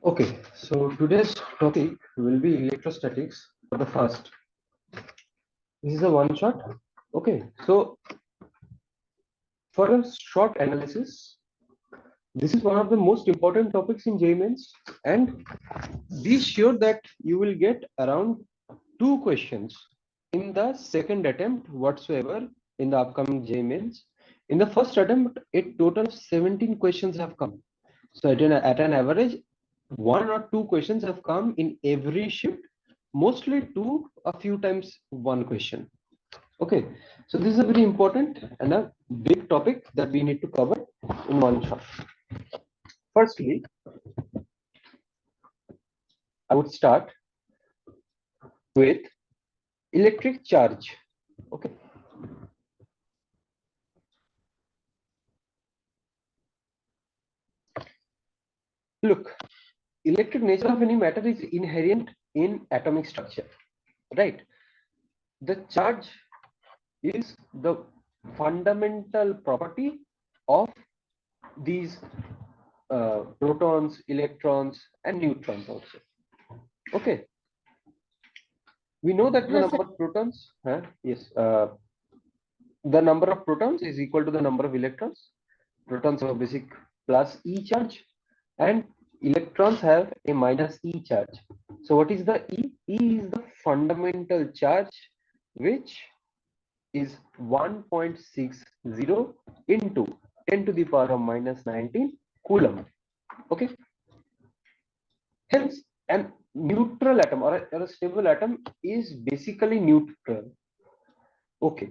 Okay, so today's topic will be electrostatics for the first. This is a one shot. Okay, so for a short analysis, this is one of the most important topics in JEE Mains, and be sure that you will get around 2 questions in the second attempt whatsoever in the upcoming JEE Mains. In the first attempt, a total of 17 questions have come. So at an average, 1 or 2 questions have come in every shift, mostly two, a few times one question. Okay, so this is a very important and a big topic that we need to cover in one shot. Firstly, I would start with electric charge. Okay. Look, electric nature of any matter is inherent in atomic structure, right? The charge is the fundamental property of these protons, electrons, and neutrons also. Okay. We know that the Yes, number of protons, yes, the number of protons is equal to the number of electrons. Protons have a basic plus E charge, and electrons have a minus E charge. So what is the E? E is the fundamental charge, which is 1.60 into 10 to the power of minus 19 coulomb. Okay. Hence, an neutral atom or a stable atom is basically neutral. Okay.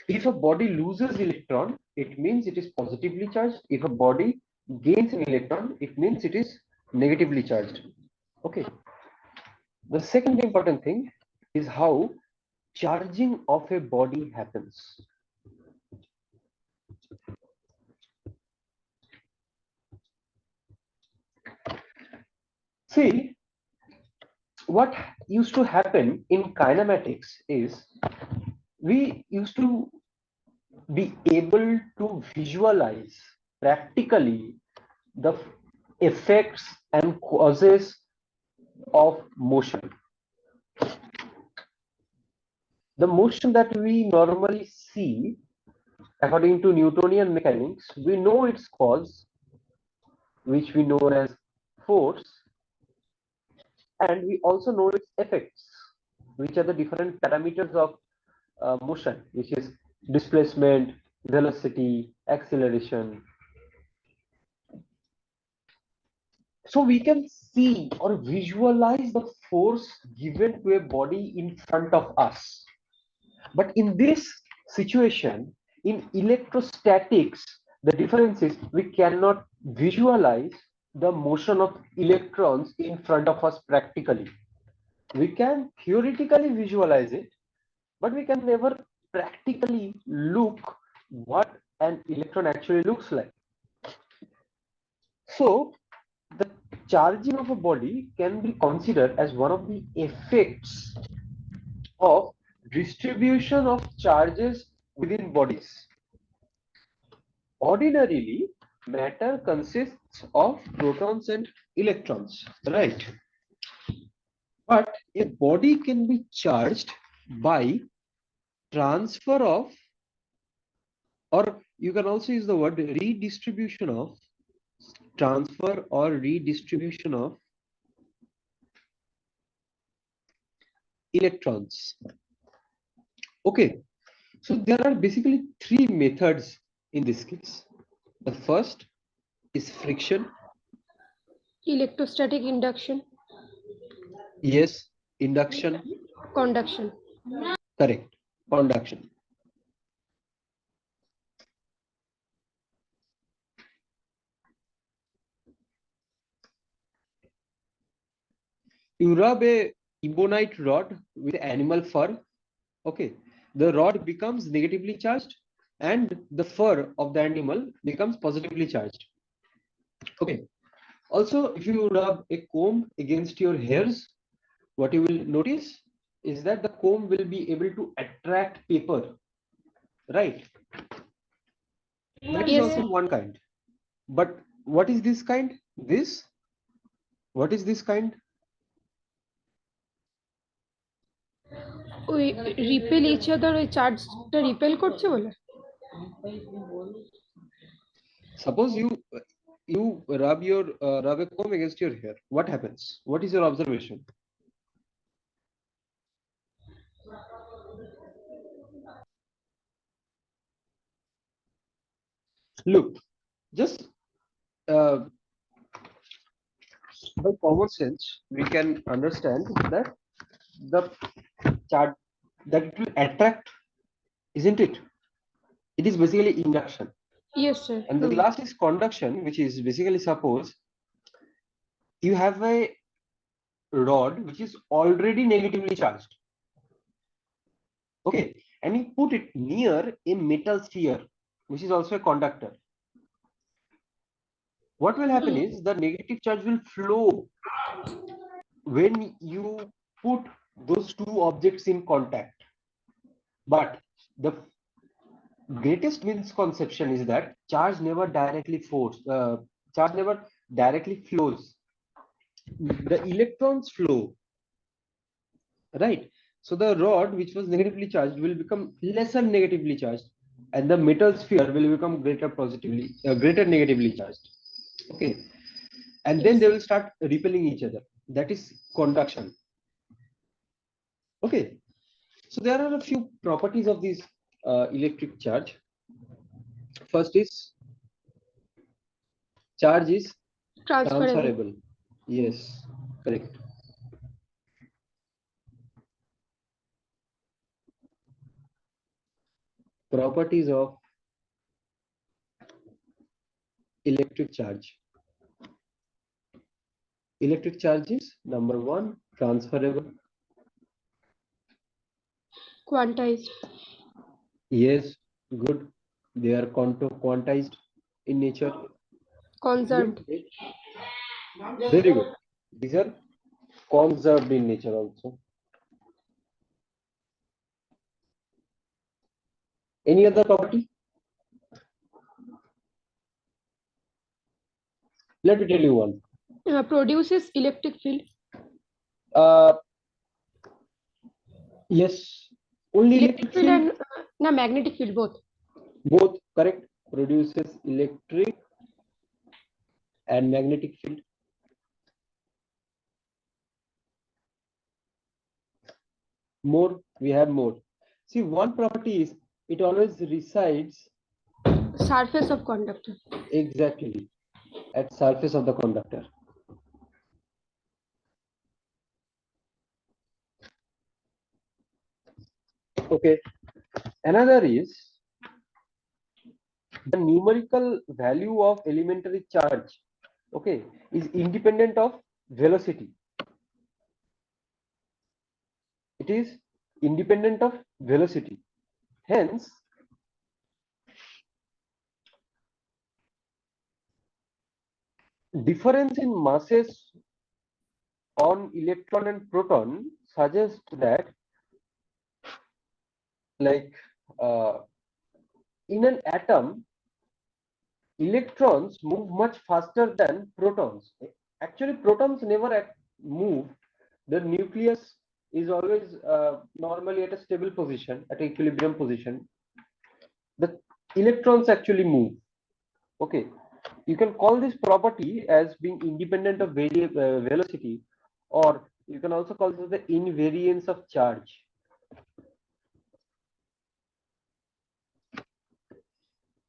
If a body loses electron, it means it is positively charged. If a body gains an electron, it means it is negatively charged. Okay. The second important thing is how charging of a body happens. See, what used to happen in kinematics is we used to be able to visualize practically the effects and causes of motion. The motion that we normally see, according to Newtonian mechanics, we know its cause, which we know as force, and we also know its effects, which are the different parameters of motion, which is displacement, velocity, acceleration. So we can see or visualize the force given to a body in front of us. But in this situation, in electrostatics, the difference is we cannot visualize the motion of electrons in front of us practically. We can theoretically visualize it, but we can never practically look what an electron actually looks like. So the charging of a body can be considered as one of the effects of distribution of charges within bodies. Ordinarily, matter consists of protons and electrons, right? But a body can be charged by transfer of, or you can also use the word redistribution of, transfer or redistribution of electrons. Okay, so there are basically three methods in this case. The first is friction. electrostatic induction, Yes, induction. conduction. Correct. Conduction. You rub a ebonite rod with animal fur. Okay, the rod becomes negatively charged and the fur of the animal becomes positively charged. Okay. Also, if you rub a comb against your hairs, what you will notice is that the comb will be able to attract paper, right? That is Yes, also sir. one kind. But what is this kind? This What is this kind? ওই repel each other, ওই চার্জটা repel করছে বলে। Suppose you rub a comb against your hair. What happens? What is your observation? Look, just by common sense, we can understand that the charge that it will attract, isn't it? It is basically induction. Yes, sir. And the last is conduction, which is basically, suppose you have a rod which is already negatively charged. Okay, and you put it near a metal sphere, which is also a conductor. What will happen is the negative charge will flow when you put those two objects in contact. But the greatest misconception is that charge never directly flows. The electrons flow, right? So the rod which was negatively charged will become lesser negatively charged, and the metal sphere will become greater negatively charged. Okay, and then they will start repelling each other. That is conduction. Okay, so there are a few properties of this electric charge. First is charge is transferable. Yes, correct. Properties of electric charge. Electric charge is number one, transferable. Quantized. Yes, good. They are quantized in nature. Conserved. Very good. These are conserved in nature also. Any other property? Let me tell you one. Produces electric field. Yes, only Electric field and magnetic field, both. Both, correct. Produces electric and magnetic field. More, we have more. See, one property is it always resides surface of conductor. Exactly, at surface of the conductor. Okay, another is the numerical value of elementary charge, okay, is independent of velocity. It is independent of velocity. Hence, difference in masses on electron and proton suggests that, like, in an atom, electrons move much faster than protons. Actually, protons never move. The nucleus is always normally at a stable position, at equilibrium position. The electrons actually move. Okay, you can call this property as being independent of velocity, or you can also call this the invariance of charge.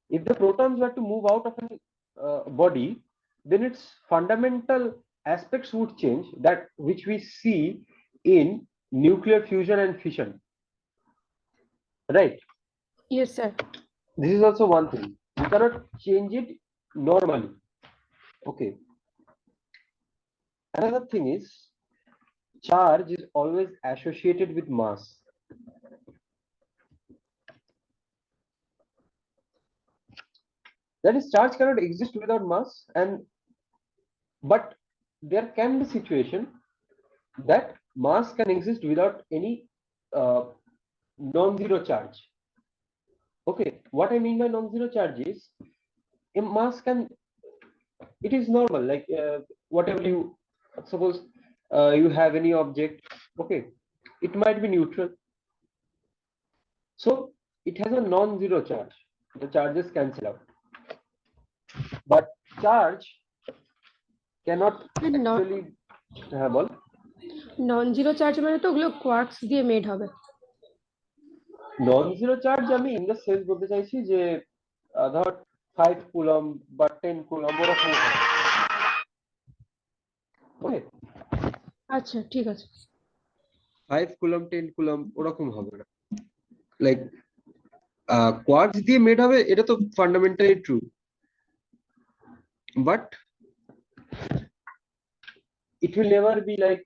If the protons were to move out of a body, then its fundamental aspects would change, that which we see in nuclear fusion and fission, right? Yes, sir. This is also one thing. We cannot change it normally. Okay. Another thing is, charge is always associated with mass. That is, charge cannot exist without mass, but there can be situation that mass can exist without any non-zero charge. Okay, what I mean by non-zero charge is, a mass can, it is normal, like whatever you suppose you have any object, okay, it might be neutral, so it has a non-zero charge, the charges cancel out, but charge cannot actually ball non zero charge মানে তো ওগুলো quarks দিয়ে made হবে। Non zero charge আমি in the sense বলতে চাইছি যে ধর 5 কুলম বা 10 কুলম ওরকম, ওকে, আচ্ছা ঠিক আছে। 5 কুলম 10 কুলম ওরকম হবে না, লাইক কোয়ার্কস দিয়ে মেড হবে, এটা তো fundamentally true, but it will never be like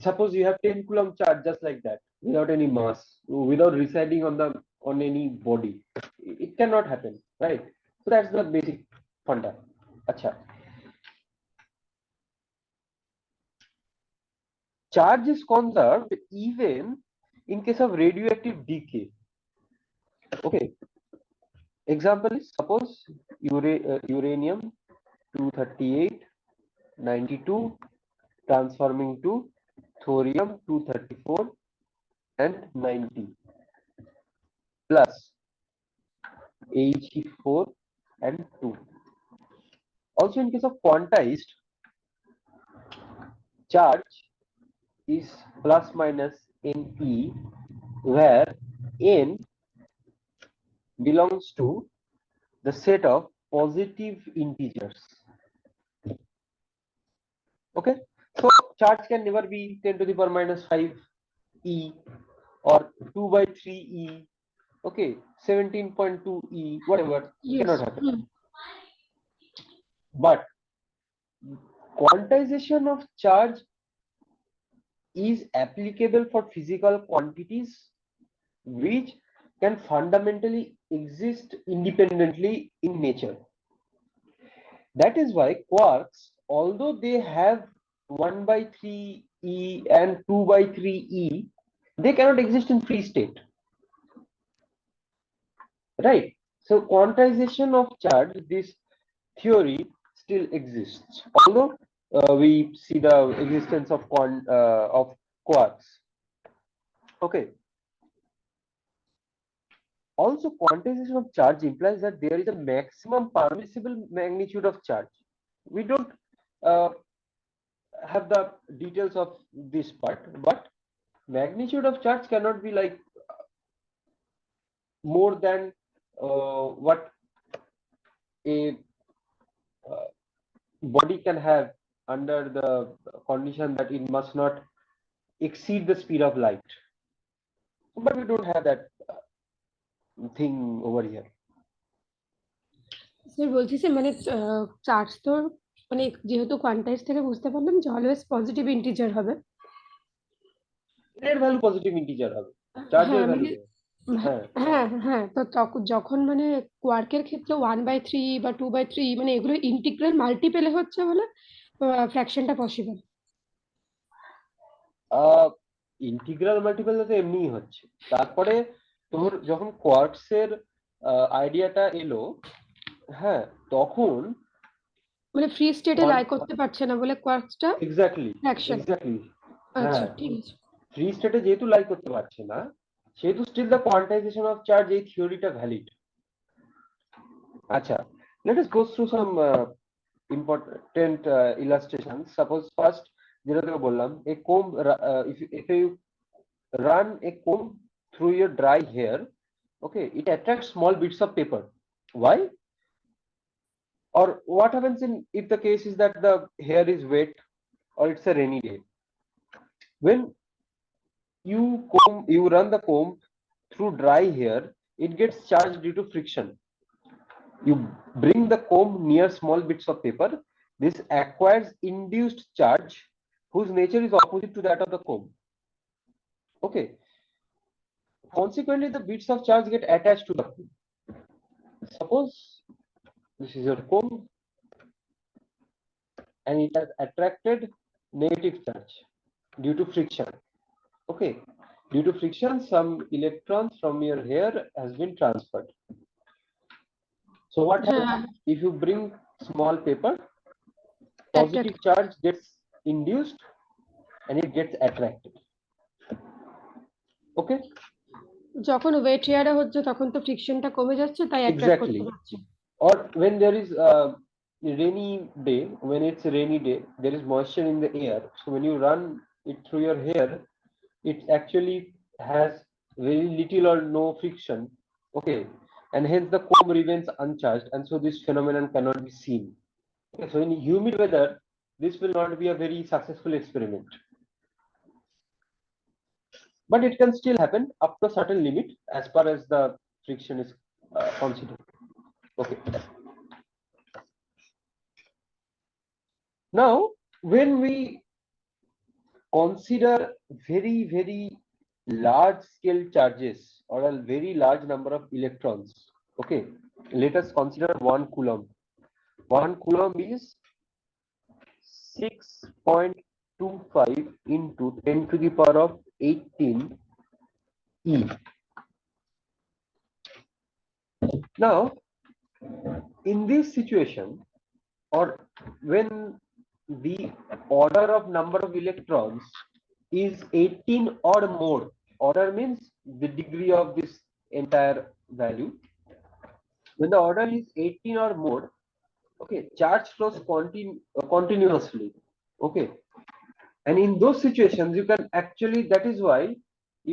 suppose you have 10 coulomb charge just like that without any mass, without residing on any body, it cannot happen, right? So that's the basic funda. Acha, charge is conserved even in case of radioactive decay, okay. Example is suppose uranium 238 92 transforming to thorium 234 and 90 plus He4 and 2. Also in case of quantized, charge is plus minus Ne, where N belongs to the set of positive integers. Okay, so charge can never be 10 to the power minus 5 E or 2 by 3 E, okay, 17.2 E, whatever, cannot happen. But quantization of charge is applicable for physical quantities which can fundamentally exist independently in nature. That is why quarks, although they have 1 by 3 E and 2 by 3 E, they cannot exist in free state, right? So quantization of charge, this theory still exists, although we see the existence of quarks, okay. Also, quantization of charge implies that there is a maximum permissible magnitude of charge. We don't have the details of this part, but magnitude of charge cannot be like more than what a body can have under the condition that it must not exceed the speed of light, but we don't have that thing over here. Sir বলছি যে মানে charge তো মানে যেহেতু quantise থেকে বুঝতে পারলাম যে অলওয়েজ পজিটিভ ইন্টিজার হবে, এর ভ্যালু পজিটিভ ইন্টিজার হবে, চার্জের ভ্যালু হ্যাঁ হ্যাঁ হ্যাঁ, তো যখন মানে কোয়ার্কের ক্ষেত্রে 1/3 বা 2/3 মানে এগুলো ইন্টিগ্রাল মাল্টিপেলে হচ্ছে বলে ফ্র্যাকশনটা পসিবল। ইন্টিগ্রাল মাল্টিপল তো এমনিই হচ্ছে, তারপরে তোর যখন কোয়ার্টসের আইডিয়াটা এলো, হ্যাঁ, তখন মানে ফ্রি স্টেটে লাই করতে পারছে না বলে কোয়ার্কসটা এক্স্যাক্টলি ফ্র্যাকশন। আচ্ছা হ্যাঁ, ঠিক আছে। ফ্রি স্টেটে যেহেতু লাই করতে পারছে না, সেহেতু still the quantization of charge এই থিওরিটা ভ্যালিড। আচ্ছা, let us go through some important illustrations. Suppose first যেটা তোকে বললাম, a comb, if you run a comb through your dry hair, okay, it attracts small bits of paper. Why? Or what happens in if the case is that the hair is wet or it's a rainy day? When you run the comb through dry hair, it gets charged due to friction. You bring the comb near small bits of paper, this acquires induced charge whose nature is opposite to that of the comb, okay. Consequently, the bits of charge get attached to the comb. Suppose this is your comb and it has attracted negative charge due to friction, okay. Due to friction, some electrons from your hair has been transferred. So what happens if you bring small paper? positive charge gets induced and it gets attracted. Okay, যখন wait শেয়ারে হচ্ছে তখন তো ফ্রিকশনটা কমে যাচ্ছে, তাই attract করতে exactly. পারছে। Or when there is a rainy day, when it's a rainy day, there is moisture in the air, so when you run it through your hair, it actually has very little or no friction. Okay, and hence the comb remains uncharged, and so this phenomenon cannot be seen. Okay, so in humid weather this will not be a very successful experiment, but it can still happen up to a certain limit as far as the friction is considered. Okay, now when we consider very large scale charges or a very large number of electrons, okay, let us consider 1 coulomb. 1 coulomb is 6.25 into 10 to the power of 18 e. Now in this situation, or when the order of number of electrons is 18 or more, order means the degree of this entire value, when the order is 18 or more, okay, charge flows continuously. Okay, and in those situations you can actually, that is why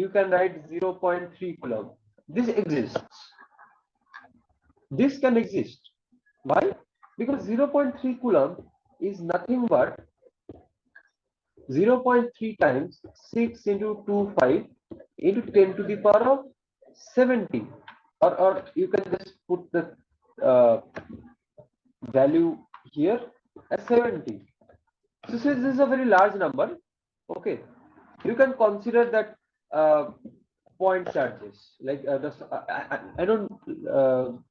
you can write 0.3 coulomb. This exists, this can exist. Why? Because 0.3 coulomb is nothing but 0.3 times 6 into 25 into 10 to the power of 70, or you can just put the value here as 70. So since this is a very large number, okay, you can consider that point charges, like I don't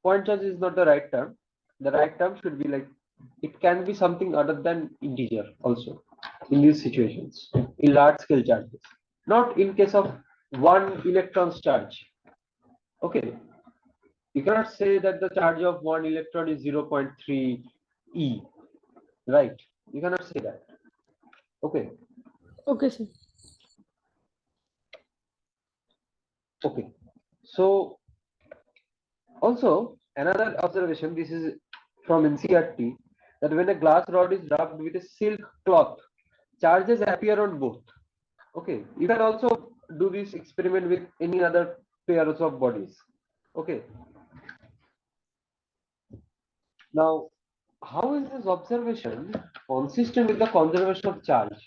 point charge is not the right term. The right term should be like, it can be something other than integer also in these situations, in large scale charges, not in case of one electron's charge. Okay, you cannot say that the charge of one electron is 0.3 e, right? You cannot say that. Okay, okay sir. okay, so also another observation, this is from NCERT, that when a glass rod is rubbed with a silk cloth, charges appear on both. Okay, you can also do this experiment with any other pairs of bodies. Okay, now how is this observation consistent with the conservation of charge?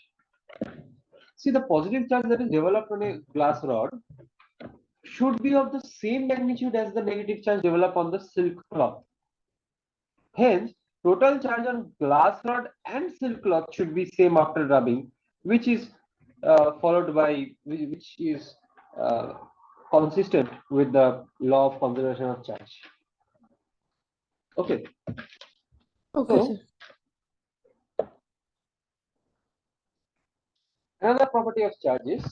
See, the positive charge that is developed on a glass rod should be of the same magnitude as the negative charge developed on the silk cloth. Hence, total charge on glass rod and silk cloth should be same after rubbing, which is followed by, which is consistent with the law of conservation of charge. Okay. Okay So sir. another property of charge is,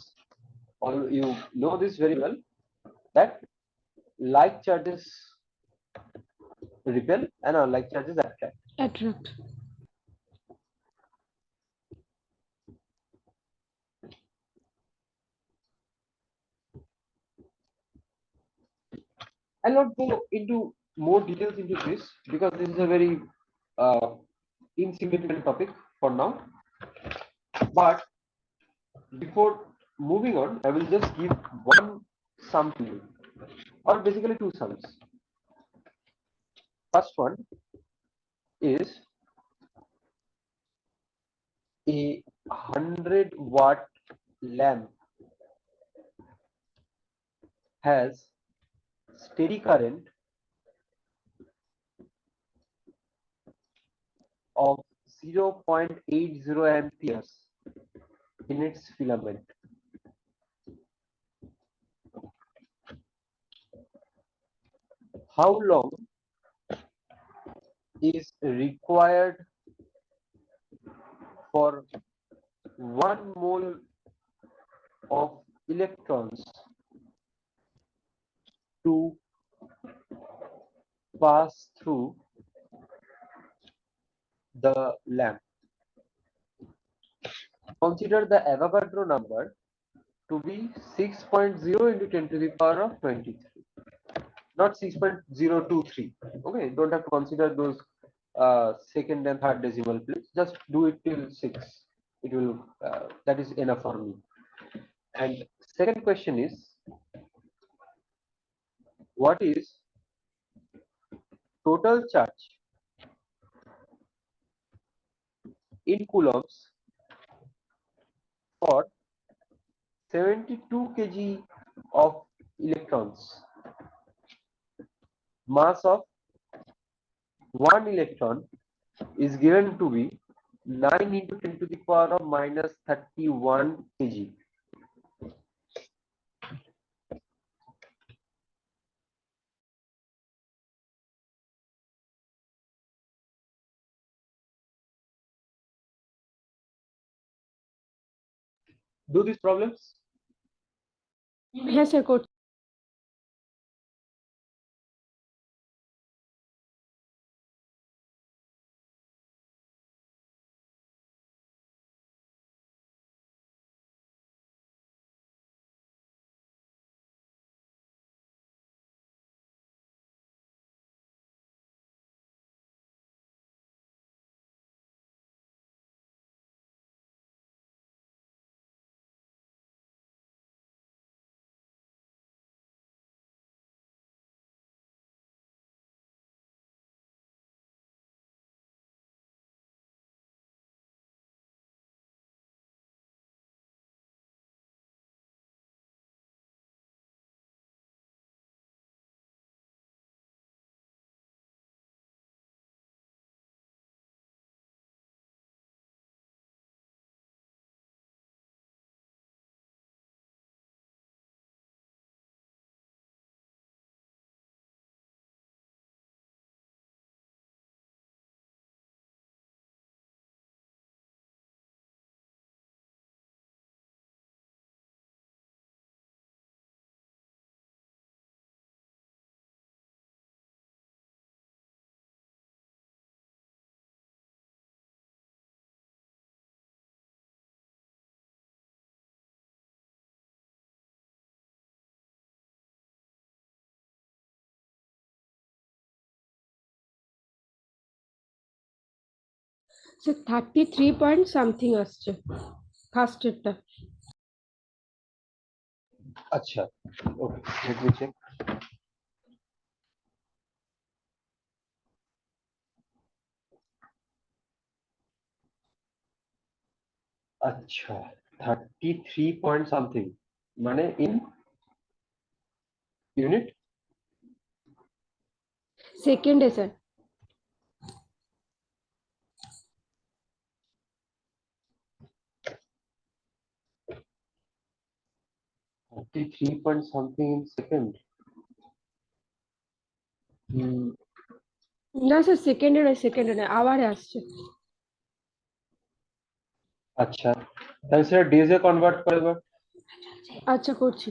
or you know this very well, that like charges repel and unlike charges attract. Attract. I'll not go into more details into this because this is a very insignificant topic for now. But before moving on, I will just give one sum to you, or basically two sums. First one is a 100-watt lamp has steady current of 0.80 amperes in its filament. How long is required for 1 mole of electrons to pass through the lamp? consider the Avogadro number to be 6.0 into 10 to the power of 23, not 6.023. Okay, don't have to consider those second and third decimal place. Just do it till 6. It will that is enough for me. And second question is, what is total charge in coulombs for 72 kg of electrons? Mass of one electron is given to be 9 into 10 to the power of minus 31 kg. Do these problems? হ্যাঁ sir করছি। Sir 33 point something আসছে ফার্স্টেরটা। আচ্ছা, okay, let me check. আচ্ছা, 33 point something মানে in unit? সেকেন্ডে sir. 33 point something in second. না sir সেকেন্ডে নয় আওয়ারে আসছে। আচ্ছা, তাহলে সেটা ডেজে কনভার্ট করে এবার। আচ্ছা করছি।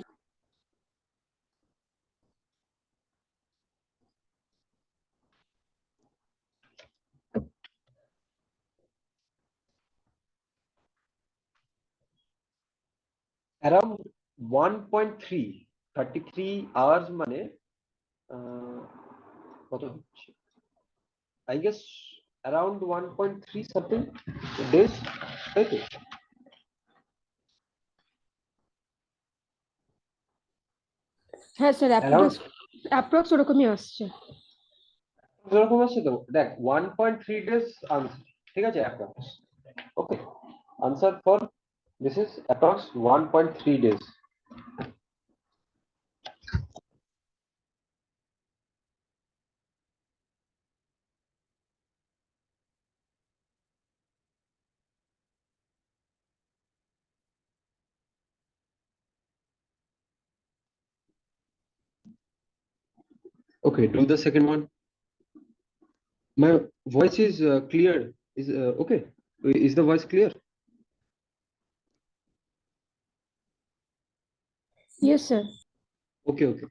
অ্যারাউন্ড 1.3, 33 আওয়ার্স মানে কত হচ্ছে? I guess around 1.3 something days, তাই তো? হ্যাঁ স্যার Around অ্যাপ্রক্স ওরকমই আসছে। এরকম আছে তো, দেখ 1.3 days আনসার, ঠিক আছে approx. Okay, answer for this is approx 1.3 days. Okay, do the second one. My voice is clear. Is okay? Is the voice clear? Yes sir. Okay, okay.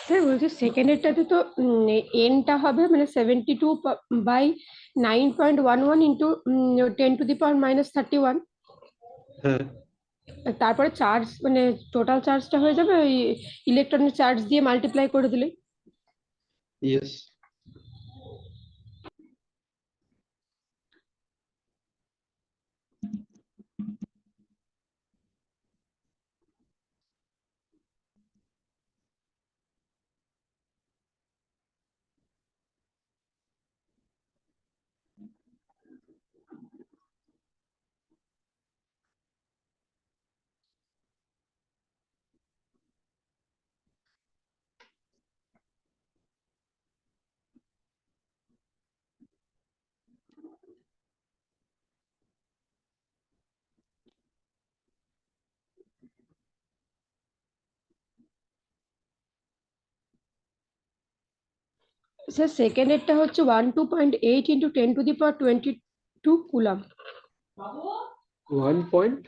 Sir বলছি সেকেন্ডেরটাতে তো এনটা হবে মানে 72/9.11 ইন্টু 10⁻⁻31। হ্যাঁ তারপরে charge মানে total চার্জটা হয়ে যাবে ওই ইলেকট্রনের চার্জ দিয়ে মাল্টিপ্লাই করে দিলে। ইয়েস স্যার সেকেন্ডেরটা হচ্ছে 12.8 ইন্টু 10⁻22 কুলাম। 1 পয়েন্ট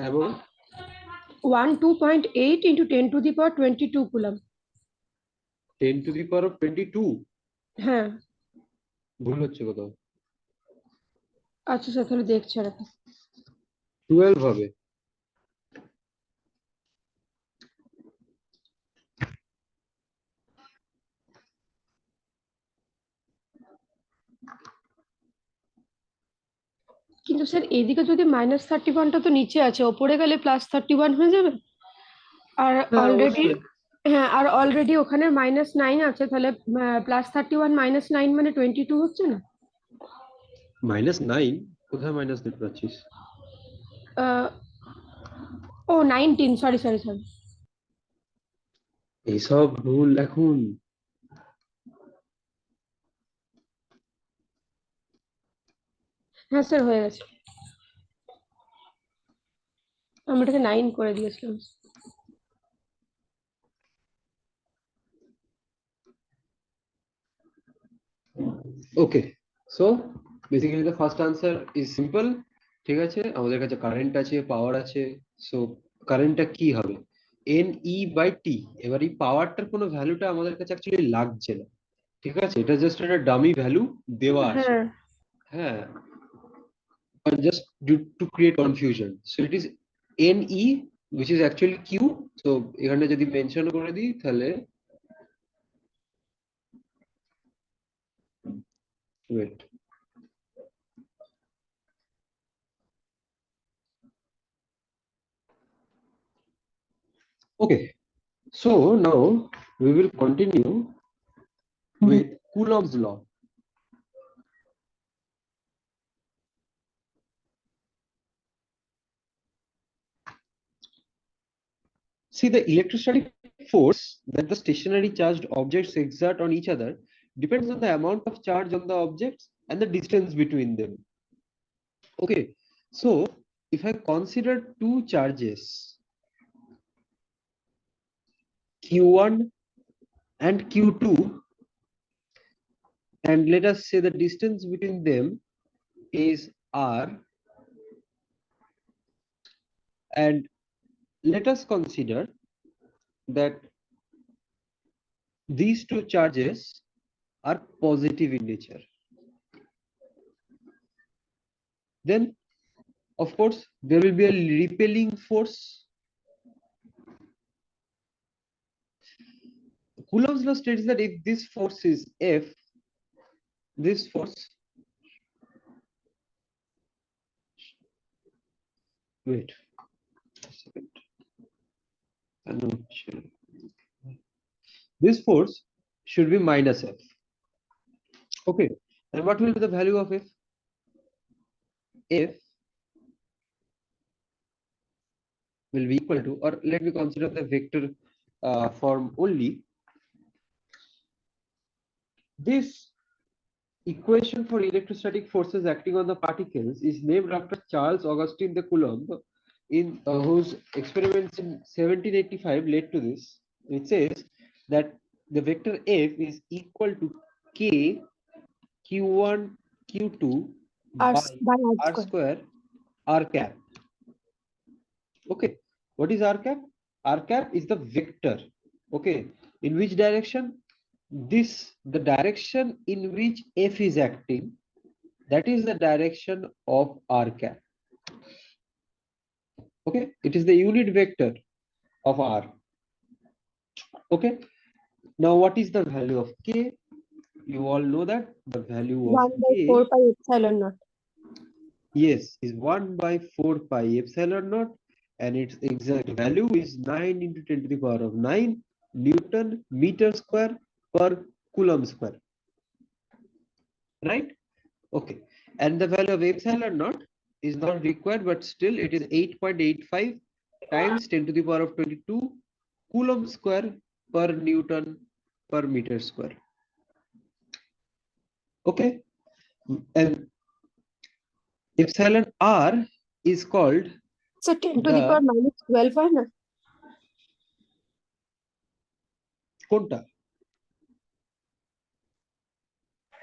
এবং 12.8 ইন্টু 10⁻22 কুলাম। 10⁻22 হ্যাঁ ভুল হচ্ছে কোথাও। আচ্ছা স্যার তাহলে দেখছি আর একবার। 12 হবে। কিন্তু স্যার এদিকে যদি -31টা তো নিচে আছে, ওপরে গেলে +31 হয়ে যাবে। আর হ্যাঁ অলরেডি অবশ্যই। হ্যাঁ আর অলরেডি ওখানে -9 আছে, তাহলে +31 -9 মানে 22 হচ্ছে না? -9 কোথায় মাইনাস দেখতে পাচ্ছিস? আহ, ও 19, সরি সরি সরি। এইসব ভুল এখন। হ্যাঁ স্যার হয়ে গেছে, আমি এটাকে 9 করে দিয়েছিলাম। Okay so basically the first answer is simple. ঠিক আছে, আমাদের কাছে কারেন্ট আছে, পাওয়ার আছে। সো কারেন্টটা কি হবে? NE/T। এবার এই পাওয়ারটার কোনো ভ্যালুটা আমাদের কাছে অ্যাকচুয়ালি লাগছে না। ঠিক আছে, এটা জাস্ট একটা ডামি ভ্যালু দেওয়া আছে। হ্যাঁ হ্যাঁ, just to create confusion, so it is NE which is actually Q। so এখানে যদি মেনশন করে দিই তাহলে wait, okay, so now we will continue with Coulomb's law. See, the electrostatic force that the stationary charged objects exert on each other depends on the amount of charge on the objects and the distance between them. Okay, so if I consider two charges Q1 and Q2, and let us say the distance between them is R, and let us consider that these two charges are positive in nature, then of course there will be a repelling force. Coulomb's law states that if this force is F, this force, wait a second, this force should be minus F. Okay, and what will be the value of F? F will be equal to, or let me consider the vector form only. This equation for electrostatic forces acting on the particles is named after Charles Augustin de Coulomb, in whose experiments in 1785 led to this. It says that the vector F is equal to K Q1 Q2 আর by by আর R square. square R cap. Okay, what is R cap? R cap is the vector. Okay, in which direction? The direction in which F is acting, that is the direction of R cap. Okay, it is the unit vector of R. Okay, now what is the value of K? You all know that the value of 1 by K, 4 pi epsilon naught. yes, is 1 by 4 pi epsilon naught, and its exact value is 9 into 10 to the power of 9 Newton meter square per Coulomb square. Right? Okay. And the value of epsilon naught is not required, but still it is 8.85 times 10 to the power of 22 Coulomb square per Newton per meter square. Okay. And epsilon R is called So 10 to the power minus 12 হয় না? কোনটা?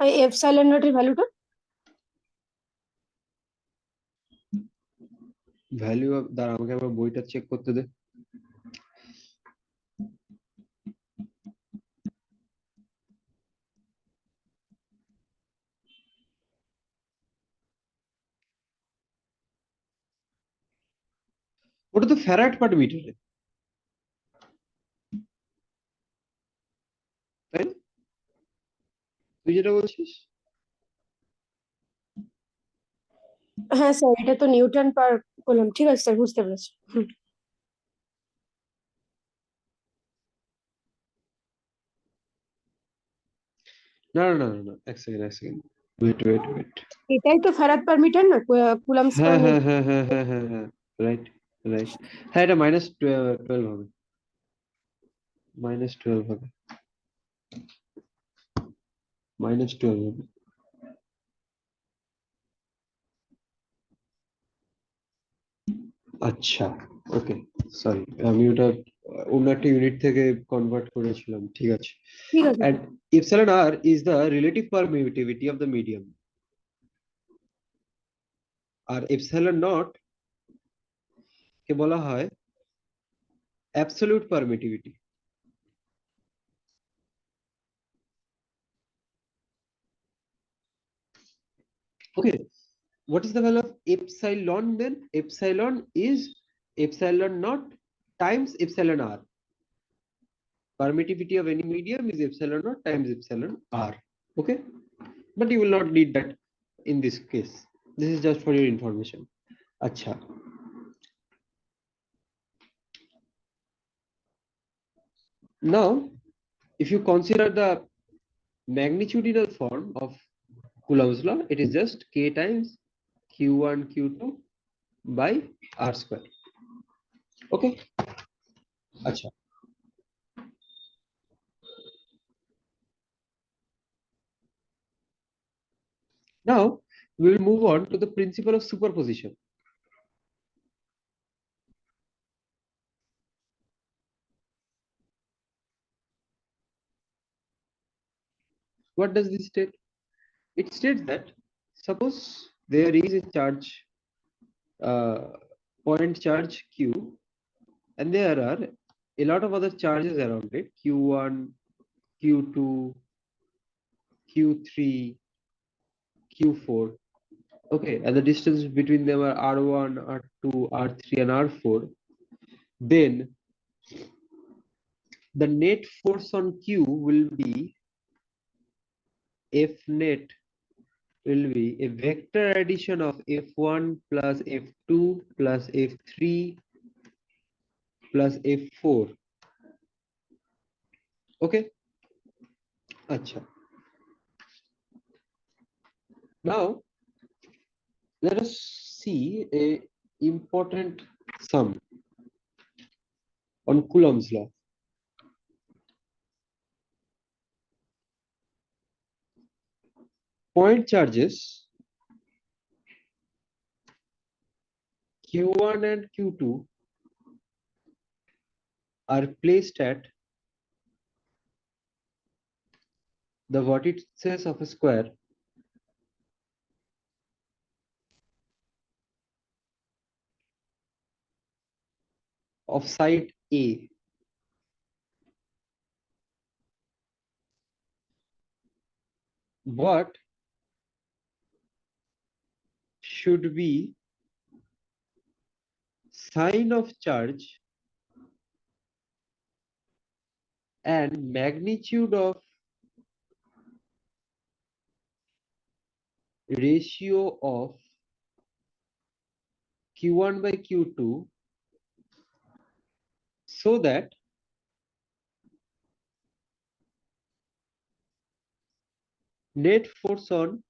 এই epsilon naught এর ভ্যালুটা value of, দাঁড়া আমাকে আমার বইটা চেক করতে দে। ওটা তো ফ্যারাড পার মিটারে, তাই না? তুই যেটা বলছিস? হ্যাঁ স্যার, এটা তো নিউটন পার কুলম্ব। ঠিক আছে স্যার, বুঝতে পেরেছি। না না না না, এক সেকেন্ড এক সেকেন্ড, ওয়েট। এটাই তো ফ্যারাড পার মিটার না, কুলম্ব হ্যাঁ স্কয়ার হ্যাঁ মিটার। হ্যাঁ হ্যাঁ হ্যাঁ হ্যাঁ হ্যাঁ, রাইট রাইট। হ্যাঁ, এটা -12 হবে, -12 হবে, -12 হবে। আচ্ছা, ওকে, সরি, আমি ওটা অন্য একটা ইউনিট থেকে কনভার্ট করেছিলাম, ঠিক আছে। ঠিক আছে And sir. epsilon r is the relative permittivity of the medium, আর epsilon naught কে বলা হয় absolute permittivity. Okay, what is the value of epsilon then? Epsilon is epsilon naught times epsilon r. Permittivity of any medium is epsilon naught times epsilon r. Okay, but you will not need that in this case. This is just for your information. Acha. Now, if you consider the magnitudinal form of Coulomb's law, it is just k times q1 q2 by r square. Okay. Acha. Now we will move on to the principle of superposition. What does this state? It states that suppose there is a charge, point charge q, and there are a lot of other charges around it, q1, q2, q3, q4. Okay, and the distance between them are r1, r2, r3, and r4. Then the net force on q will be f net, will be a vector addition of f1 plus f2 plus f3 plus f4. Okay. Acha. Now let us see a important sum on Coulomb's law. Point charges q1 and q2 are placed at the vertices of a square of side A. What should be sign of charge and magnitude of ratio of Q1 by Q2 so that net force on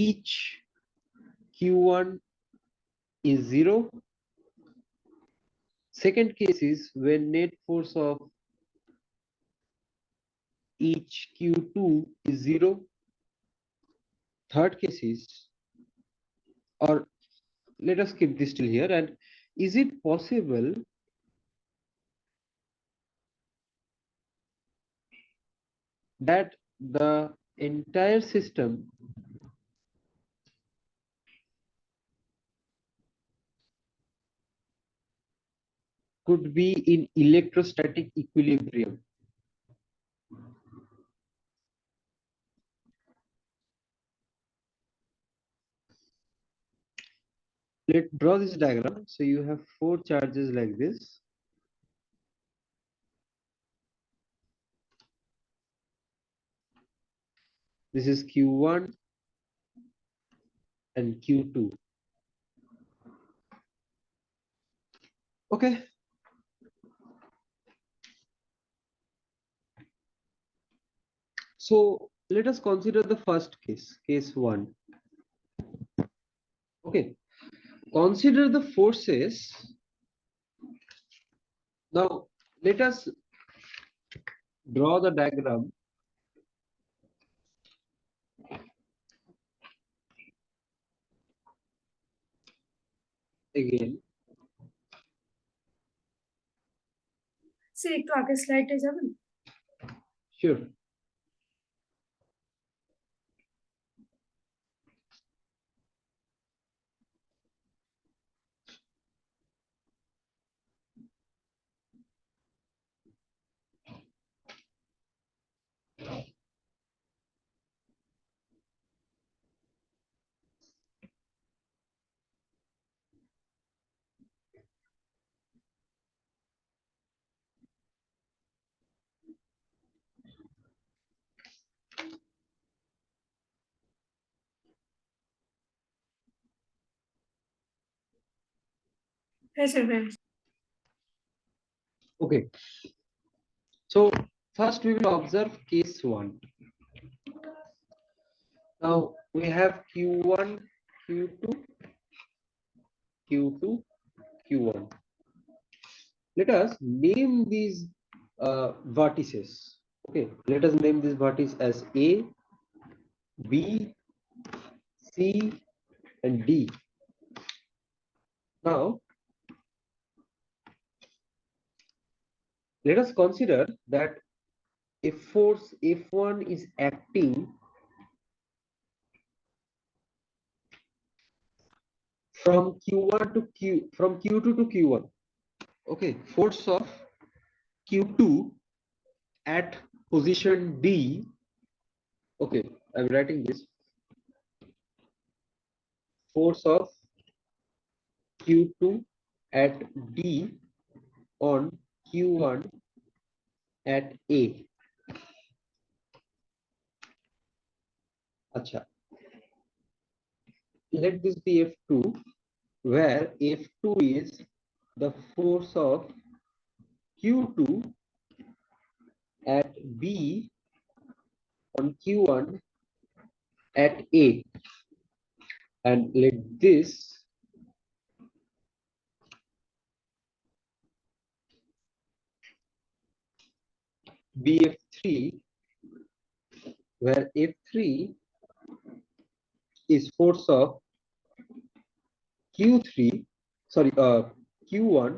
each Q1 is 0. Second case is when net force of each Q2 is 0. Third case is, or let us keep this till here. And is it possible that the entire system could be in electrostatic equilibrium? Let's draw this diagram. So you have four charges like this. This is Q1 and Q2. Okay. So let us consider the first case, case 1. Okay. Consider the forces. Now let us draw the diagram again. Sir একটু আগের স্লাইডে যাবেন? Sure. হ্যাঁ sir, হ্যাঁ। Okay. So first we will observe case 1. Now we have Q1, Q2, Q2, Q1. Let us name these vertices. Okay, let us name this vertice as A, B, C, and D. Now let us consider that if force F1 is acting from Q1 to from Q2 to Q1. Okay, force of Q2 at position D. Okay, I'm writing this. Force of Q2 at D on Q1 at A. Acha. Let this be F2, where F2 is the force of Q2 at B on Q1 at A. And let this be F3, where F3 is force of Q3, sorry, Q1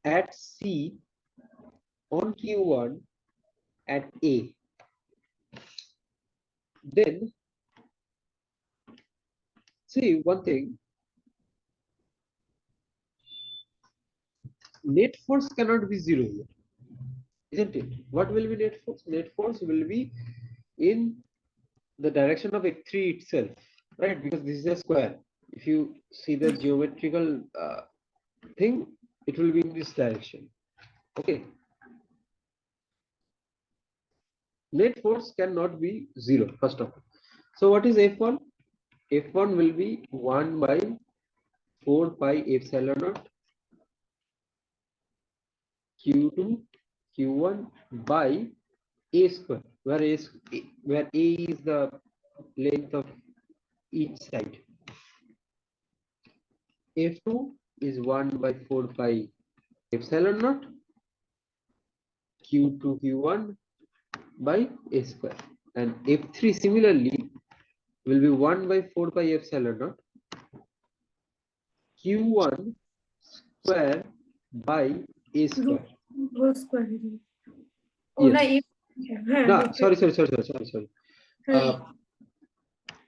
at C on Q1 at A. Then see one thing, net force cannot be 0 here, isn't it? What will be net force? Net force will be in the direction of F3 itself, right? Because this is a square. If you see the geometrical thing, it will be in this direction. Okay. Net force cannot be 0, first of all. So what is F1? F1 will be 1 by 4 pi epsilon naught Q2 Q1 by A square, where A is the length of each side. F2 is 1 by 4 pi epsilon naught Q2 Q1 by A square, and F3 similarly will be 1 by 4 pi epsilon naught Q1 square by A square. Whole square area. Oh, Yes. না, হ্যাঁ No, দেখতে sorry. হ্যাঁ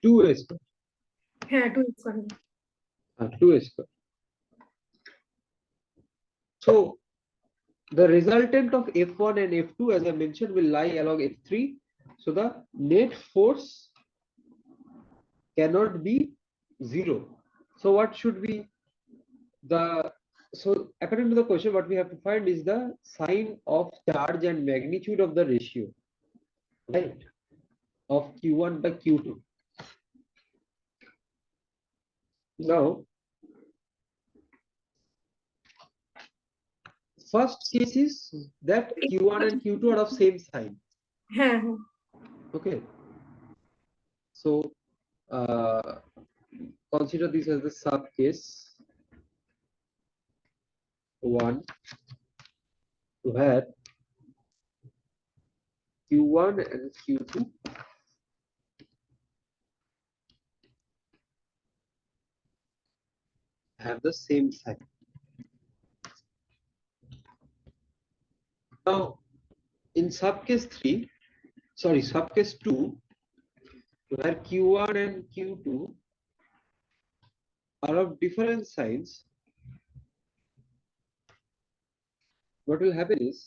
2A square. হ্যাঁ 2 square. 2A square. So the resultant of F1 and F2, as I mentioned, will lie along F3. So the net force cannot be 0. So what should be the, so according to the question, what we have to find is the sign of charge and magnitude of the ratio, right, of Q1 by Q2. Now, first case is that Q1 and Q2 are of same sign. হ্যাঁ হ্যাঁ Okay. So consider this as the sub case 1, where Q1 and Q2 have the same sign. Now, in subcase 2, where Q1 and Q2 are of different signs, what will happen is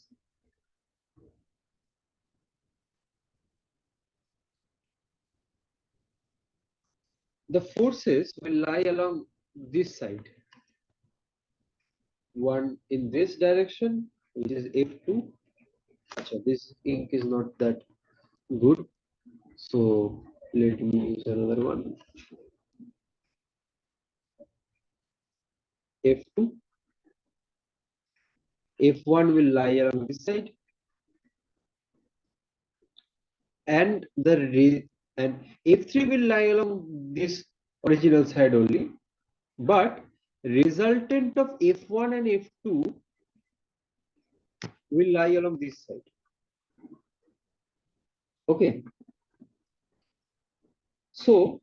the forces will lie along this side. One in this direction, which is F2. So this ink is not that good, so let me use another one. F2. F1 will lie along this side, and and F3 will lie along this original side only, but resultant of F1 and F2 will lie along this side. Okay. So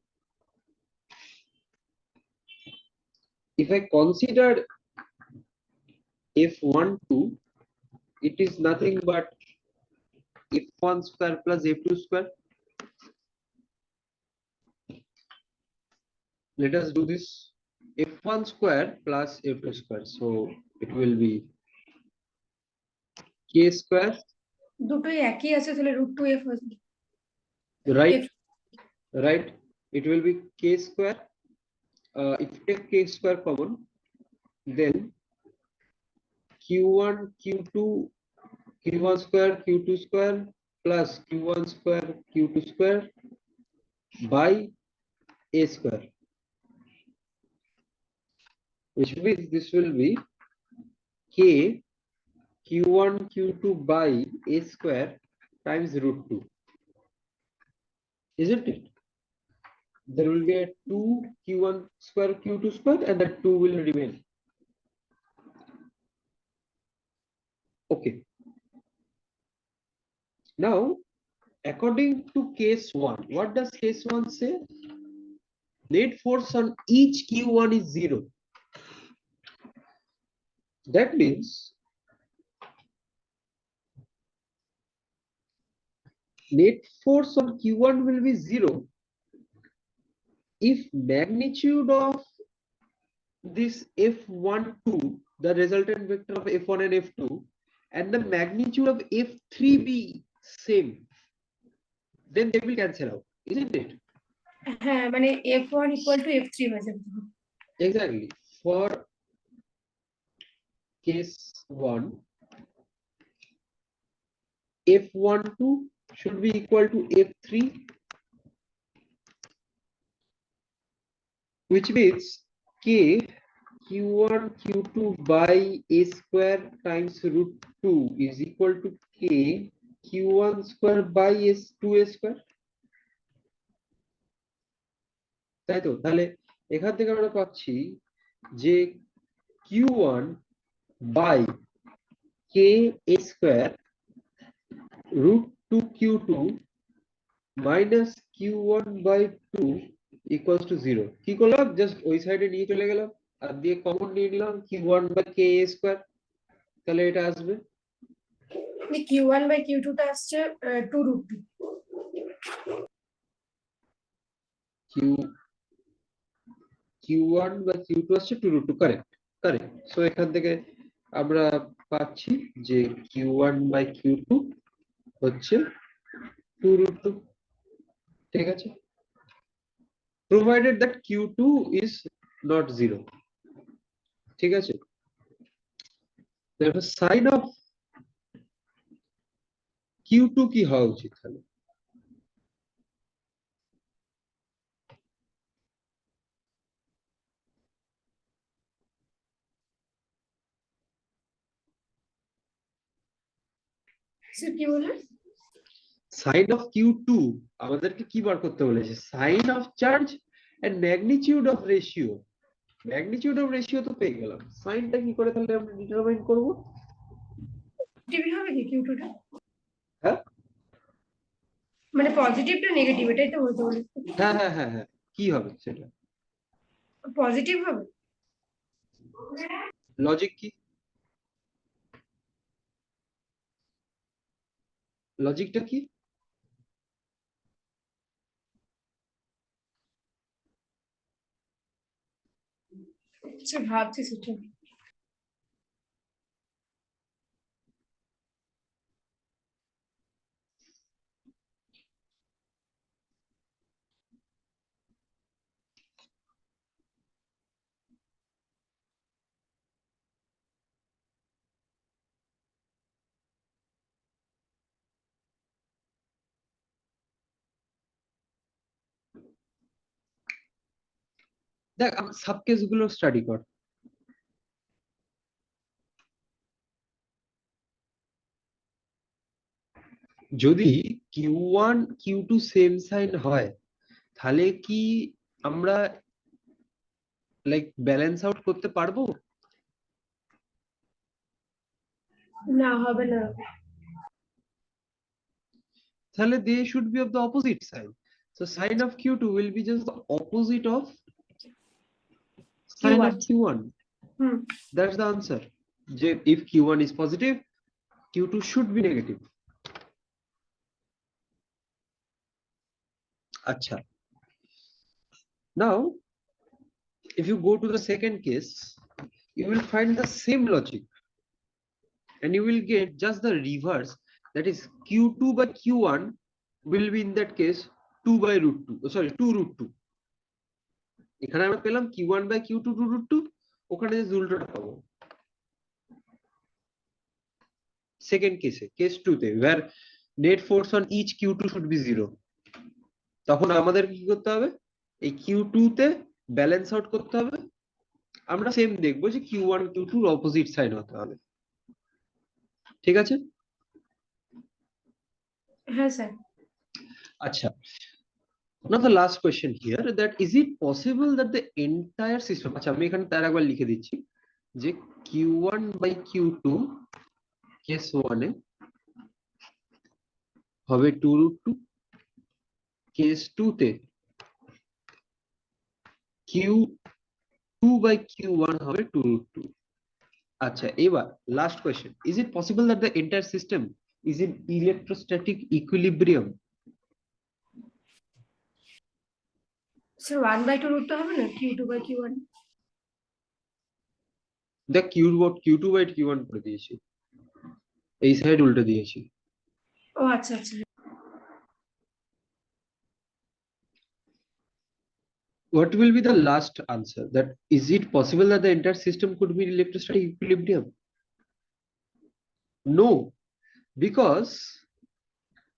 if I consider F12, it is nothing but F1 square plus F2 square. Let us do this. F1 square plus F2 square. So it will be K square. দুটোই একই আছে তাহলে √2f আসবে Right. Right. It will be K square. If you take K square common, then Q1, Q2, Q1 square, Q2 square plus Q1 square, Q2 square by A square, which means this will be K Q1 Q2 by A square times √2, isn't it? There will be a 2 Q1 square Q2 square, and that 2 will remain. Okay. Now, according to case 1, what does case 1 say? Net force on each Q1 is 0. That means net force on Q1 will be 0 if magnitude of this F12 the resultant vector of F1 and F2 and the magnitude of F3 be same, then they will cancel out, isn't it? হ্যাঁ মানে F1 equal to F3 হয়ে যাবে। Exactly. For case 1, F12 should be equal to F3, which means K Q1 Q2 by A square times root 2 is equal to K Q1 square by S2 square. তাই তো? তাহলে এখান থেকে আমরা পাচ্ছি যে Q1 by K A square root 2 Q2 minus Q1 by 2 equals to 0. কি করলাম? জাস্ট ওই সাইডে নিয়ে চলে গেলাম আর দিয়ে কমন নিয়ে নিলাম Q1 by K A square, তাহলে এটা আসবে Q1 by Q2 টা আসছে 2 root 2। Q1 বা Q2 আসছে 2 root 2, কারেক্ট কারেক্ট। সো এখান থেকে আমরা পাচ্ছি যে Q1 by Q2 হচ্ছে 2 root 2, ঠিক আছে, provided that Q2 is not 0, ঠিক আছে। therefore sin of Q2 কি হওয়া উচিত তাহলে? স্যার কি বললেন? সাইন অফ Q2 আমাদেরকে কি বার করতে বলেছে? Sine of charge and magnitude of ratio. Magnitude of ratio তো পেয়ে গেলাম, সাইনটা কি করে তাহলে আমরা ডিটারমাইন করব? টিভি হবে কি Q2 টা? হ্যাঁ মানে পজিটিভ না নেগেটিভ এটাই তো বলতে বলি। হ্যাঁ হ্যাঁ হ্যাঁ হ্যাঁ, কি হবে সেটা? পজিটিভ হবে। লজিক কি? লজিকটা কি? আচ্ছা ভাবছি সেটা। দেখ আমার সাব কেস গুলো স্টাডি কর। যদি Q1 Q2 সেম সাইন হয় তাহলে কি আমরা লাইক ব্যালেন্স আউট করতে পারবো? না হবে না। তাহলে they should be of the opposite sign. So sin of Q2 will be just the opposite of sin of Q1. Hmm That's the answer. যে if Q1 is positive, Q2 should be negative. আচ্ছা, now if you go to the second case, you will find the same logic and you will get just the reverse, that is Q2 by Q1 will be in that case 2 by root 2, sorry 2 root 2. এখানে আমরা পেলাম Q1 by Q2 2 root 2, ওখানে যে উল্টোটা পাবো second কেসে, case 2 তে where net force on each Q2 should be 0, তখন আমাদের কি করতে হবে? এই Q2 তে ব্যালেন্স আউট করতে হবে। আমরা সেম দেখবো যে Q1 Q2 এর অপোজিট সাইন হতে হবে, ঠিক আছে? হ্যাঁ স্যার। আচ্ছা, now the last question here, that is it possible that the entire system, আচ্ছা আমি এখানে তার একবার লিখে দিচ্ছি যে Q1 by Q2 কেস 1 এ হবে 2 root 2, কেস 2 তে Q2 by Q1 হবে 2 root 2. আচ্ছা এবার last question, is it possible that the entire system is in electrostatic equilibrium? Sir 1/2 root তো হবে না Q2 by Q1? দেখ Q2 বাই Q1 করে দিয়েছি, এই সাইড উল্টে দিয়েছি। ও আচ্ছা আচ্ছা। What will be the last answer? That is it possible that the entire system could be in electrostatic equilibrium? No, because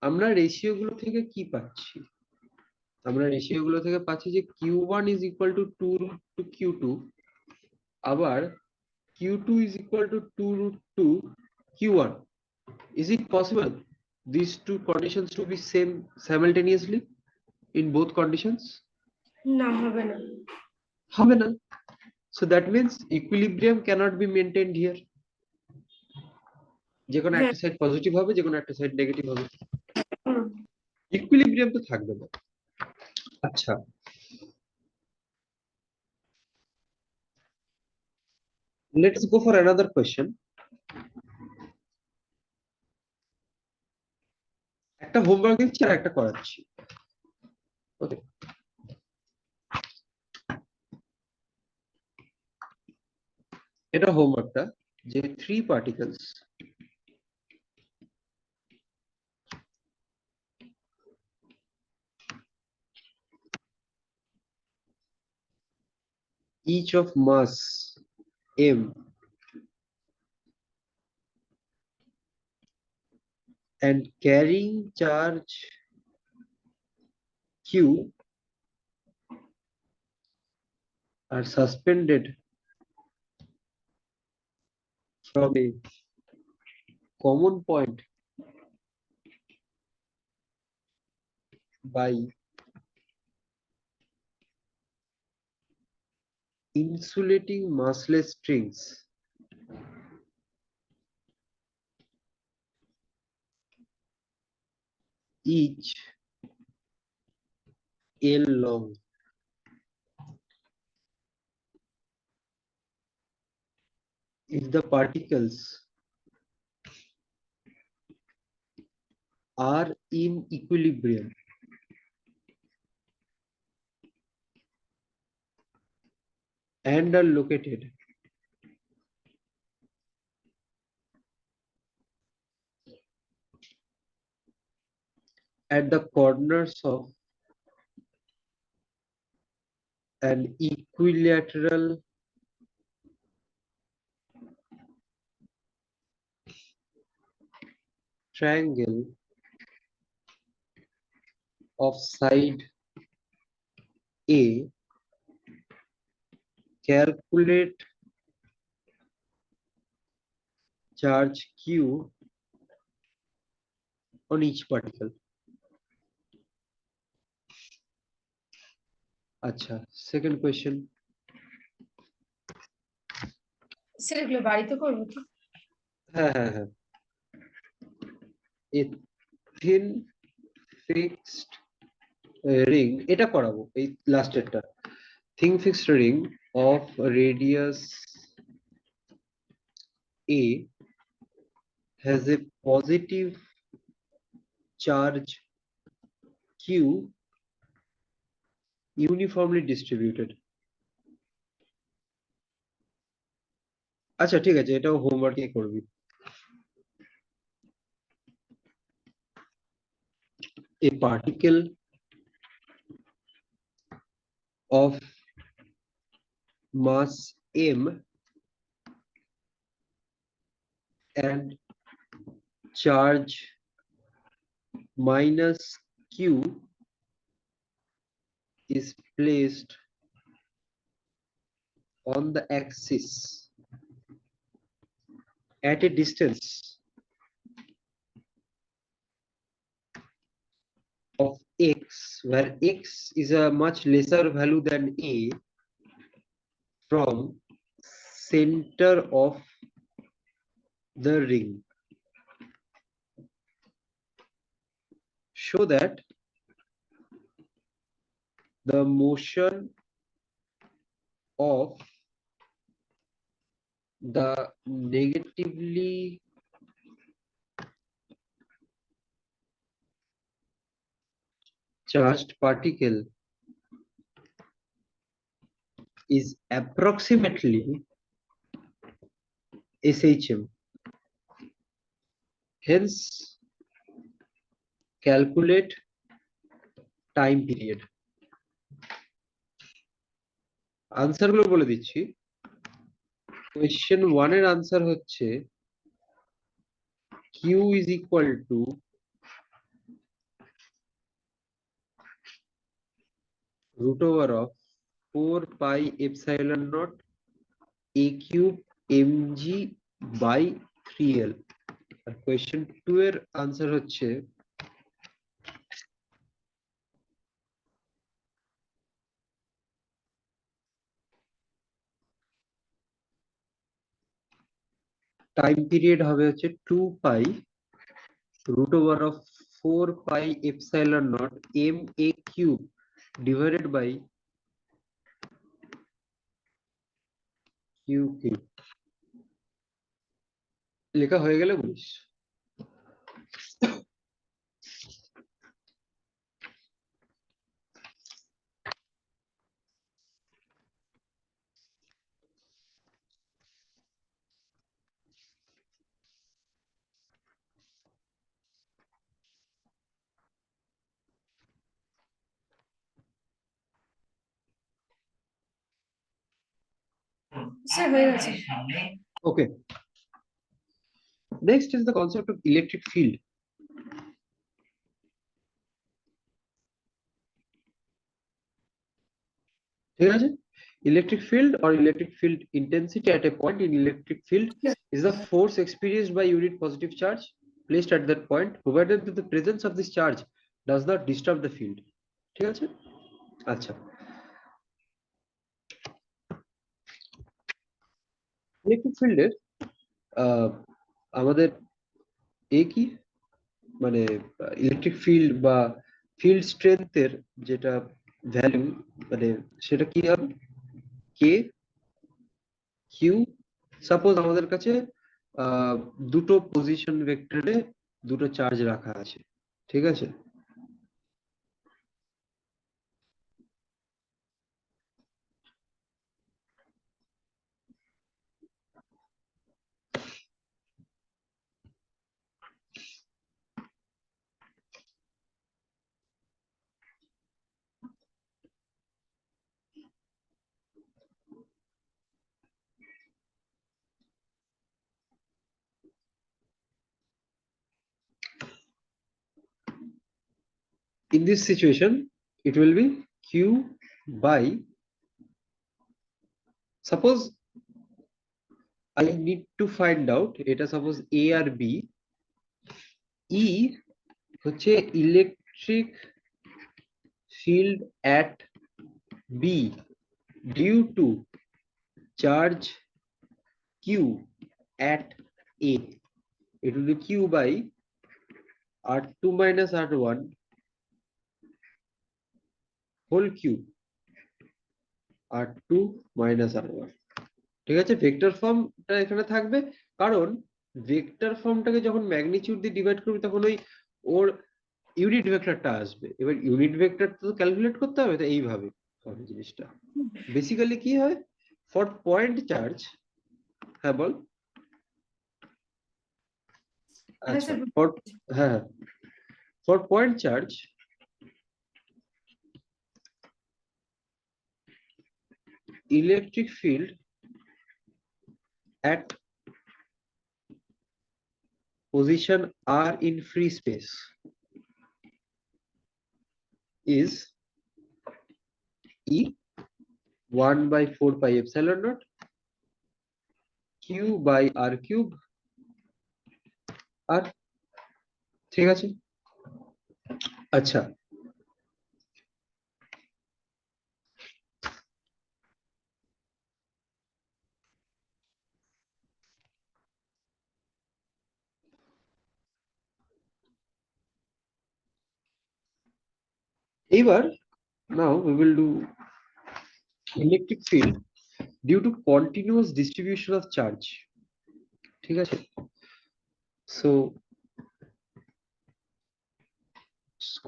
আমরা রেশিও গুলো থেকে কি পাচ্ছি? আমরা রেশিও গুলো থেকে পাচ্ছি যে Q1 is equal to 2 root to Q2, আবার Q2 is equal to 2 root to Q1. Is it possible these two conditions to be same simultaneously in both conditions? না, হবে না। হবে না। So that means equilibrium cannot be maintained here. যে কোনো হ্যাঁ। একটা সাইড পজিটিভ হবে, যে কোনো একটা সাইড নেগেটিভ হবে, হুম। ইকুইলিব্রিয়াম তো থাকবে না। আচ্ছা, let's go for another question. একটা হোমওয়ার্ক দিচ্ছি আর একটা করাচ্ছি, ওকে? এটা হোমওয়ার্কটা যে 3 particles each of mass m and carrying charge q are suspended from a common point by insulating massless strings each L long. If the particles are in equilibrium and are located at the corners of an equilateral triangle of side A, calculate charge Q on each particle. আচ্ছা, second question. সেগুলো বাড়িতে করবো কি? হ্যাঁ হ্যাঁ হ্যাঁ, a thin fixed ring, এটা করাবো এই লাস্টেরটা। thin fixed ring of radius A has a positive charge Q uniformly distributed. আচ্ছা ঠিক আছে, এটাও হোমওয়ার্কই করবি। A particle of mass m and charge minus q is placed on the axis at a distance of x, where x is a much lesser value than a, from center of the ring. Show that the motion of the negatively charged particle is approximately SHM. Hence, calculate time period. Answer গুলো বলে দিচ্ছি। Question 1 এর answer হচ্ছে Q is equal to root over of 4 pi epsilon naught a cube mg by 3l. আর question 2 এর answer হচ্ছে time period হবে হচ্ছে 2 pi root over of 4 pi epsilon naught m a cube divided by q cube. লেখা হয়ে গেলে বলিস। Sir হয়ে গেছে। Okay. Next is the concept of electric field. ঠিক আছে? Electric field or electric field intensity at a point in electric field is the force experienced by unit positive charge placed at that point, provided that the presence of this charge does not disturb the field. ঠিক আছে? আচ্ছা। Electric ফিল্ডের আমাদের কি মানে electric field বা field স্ট্রেংথের যেটা value মানে সেটা কি হবে কে কিউ। সাপোজ আমাদের কাছে দুটো পজিশন ভেক্টরে দুটো চার্জ রাখা আছে, ঠিক আছে? In this situation, it will be Q by, suppose I need to find out এটা suppose A R B, E হচ্ছে electric field at B due to charge Q at A. It will be Q by R2 minus R1 whole cube R2 minus R1. ঠিক আছে? Vector ফর্মটা এখানে থাকবে, কারণ vector ফর্মটাকে যখন magnitude দিয়ে divide করবে তখন ওর ইউনিট ভেক্টরটা আসবে। এবার ইউনিট ভেক্টর তো ক্যালকুলেট করতে হবে, তো এইভাবে হবে জিনিসটা। বেসিক্যালি কি হয়, ফর পয়েন্ট চার্জ, হ্যাঁ বল। আচ্ছা, হ্যাঁ, for point charge electric field at position R in free space is E 1 by 4 pi epsilon naught Q by R cube R. ঠিক আছে? আচ্ছা, এবার now we will do electric field due to continuous distribution of charge. ঠিক আছে? So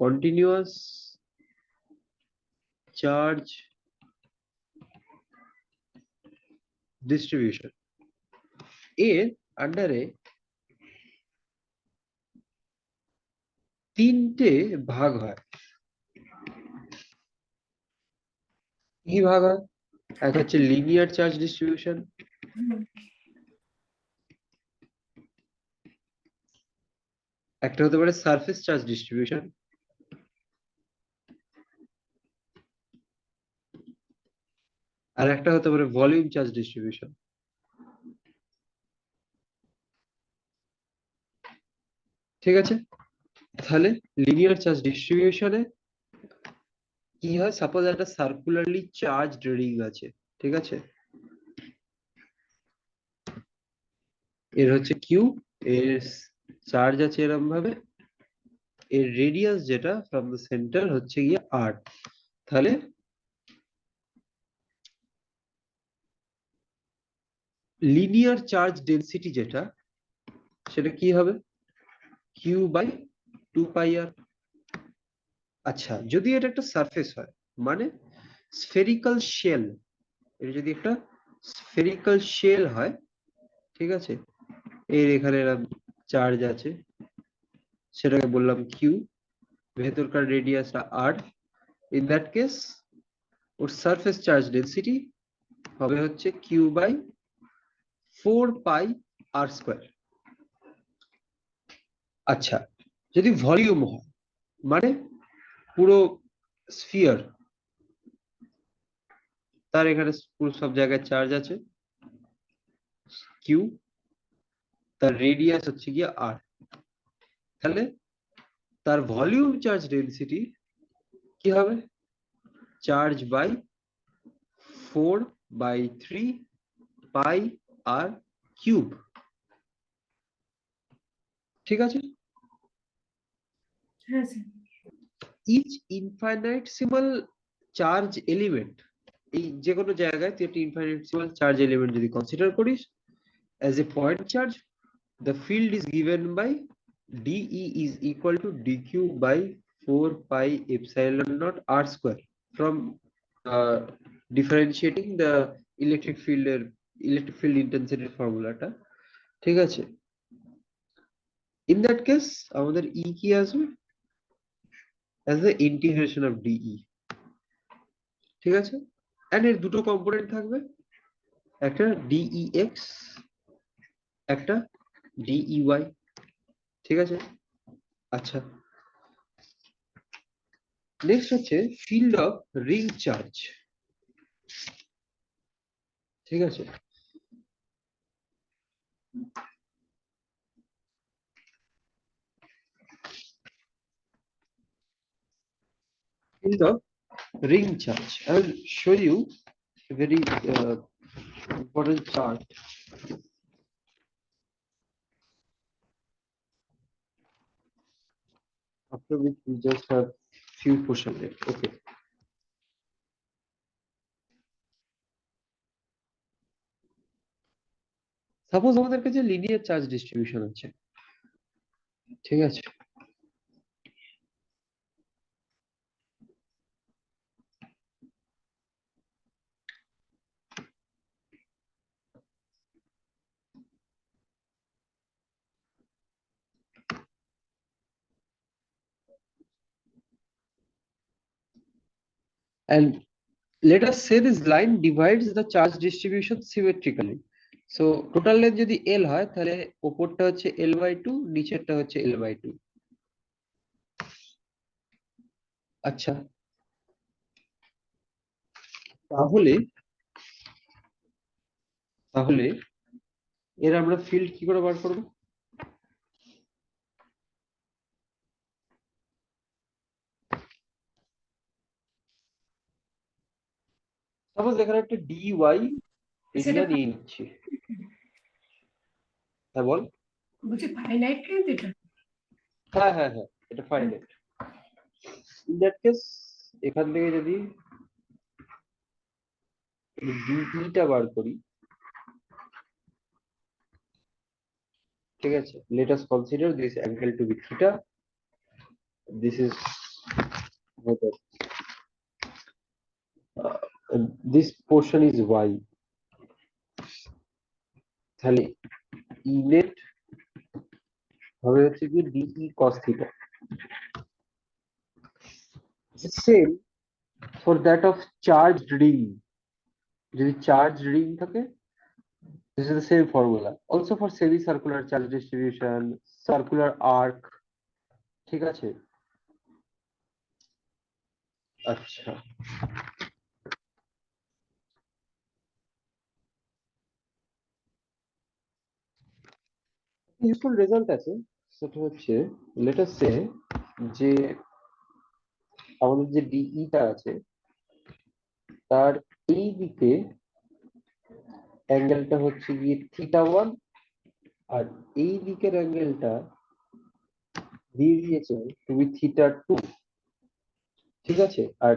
continuous charge distribution. এর আন্ডারে তিনটে ভাগ হয়। কি ভাগ হয়? এক হচ্ছে লিনিয়ার চার্জ ডিস্ট্রিবিউশন, একটা হতে পারে সারফেস চার্জ ডিস্ট্রিবিউশন, আর একটা হতে পারে ভলিউম চার্জ ডিস্ট্রিবিউশন। ঠিক আছে, তাহলে লিনিয়ার চার্জ ডিস্ট্রিবিউশনে কি হয়, সাপোজ একটা সার্কুলারলি চার্জড রিং আছে, ঠিক আছে, এর হচ্ছে কিউ, এর চার্জ আছে এরকম ভাবে, এর রেডিয়াস যেটা ফ্রম দ্য সেন্টার হচ্ছে গিয়ে আর। তাহলে লিনিয়ার চার্জ ডেনসিটি যেটা, সেটা কি হবে, কিউ বাই 2 পাই আর। আচ্ছা, যদি এটা একটা সারফেস হয়, মানে স্ফেরিক্যাল শেল, এটা যদি একটা স্ফেরিক্যাল শেল হয়, ঠিক আছে, এর এখানে এরকম চার্জ আছে, সেটাকে বললাম কিউ, ভেতরকার রেডিয়াসটা আর। ইন দ্যাট কেস ওর সারফেস চার্জ ডেনসিটি হবে হচ্ছে Q by 4 pi R square. আচ্ছা, যদি ভলিউম হয়, মানে পুরো স্ফিয়ার, তার এখানে পুরো সব জায়গায় চার্জ আছে কিউ, তার রেডিয়াস হচ্ছে গিয়ে আর, তাহলে তার ভলিউম চার্জ ডেনসিটি কি হবে, charge by 4/3 pi R cube. ঠিক আছে, হ্যাঁ sir. Each infinitesimal charge element, এই যে কোনো জায়গায় তুই একটা ইনফাইনাইটেসিমাল চার্জ এলিমেন্ট যদি কনসিডার করিস as a point charge, the field is given by dE is equal to dq by 4 pi epsilon naught r square from differentiating the electric field intensity ফর্মুলাটা। ঠিক আছে, in that case আমাদের E কি আসবে, as the integration of dE। ঠিক আছে, and এর দুটো কম্পোনেন্ট থাকবে, একটা dEx, একটা dEy। ঠিক আছে, আচ্ছা, নেক্সট হচ্ছে ফিল্ড অফ রিং চার্জ। ঠিক আছে, field of ring charge. I will show you a very important chart. After which we just have few question left. Okay. Suppose আমাদের কাছে লিনিয়ার চার্জ ডিস্ট্রিবিউশন আছে, ঠিক আছে, and let us say this line divides the charge distribution symmetrically. So total length যদি L হয়, তাহলে উপরটা হচ্ছে L/2, নিচেরটা হচ্ছে L/2। আচ্ছা, তাহলে তাহলে এর আমরা ফিল্ড কি করে বার করব? সাপোজ এখানে একটা DY সেটা এরিয়া নিয়ে নিচ্ছি। হ্যাঁ বল। বলছি ফাইনাইট লেন্থ এটা। হ্যাঁ হ্যাঁ হ্যাঁ, এটা ফাইনাইট। ইন দ্যাট কেস এখান থেকে যদি ডিইটা বার করি, ঠিক আছে, let us consider this angle to be theta, this is this portion is Y. তাহলে ই নেট হবে হচ্ছে কি dE cos theta. Same for that of charged ring, যদি চার্জ রিং থাকে this is the same formula also for semi circular charge distribution, circular arc, ঠিক আছে। আচ্ছা, useful result আছে, সেটা হচ্ছে লেট আস সে যে আমাদের যে ডিইটা আছে তার এই দিকে অ্যাঙ্গেলটা হচ্ছে গিয়ে θ1, আর এই দিকের অ্যাঙ্গেলটা দিয়ে দিয়েছে তুমি θ2, ঠিক আছে। আর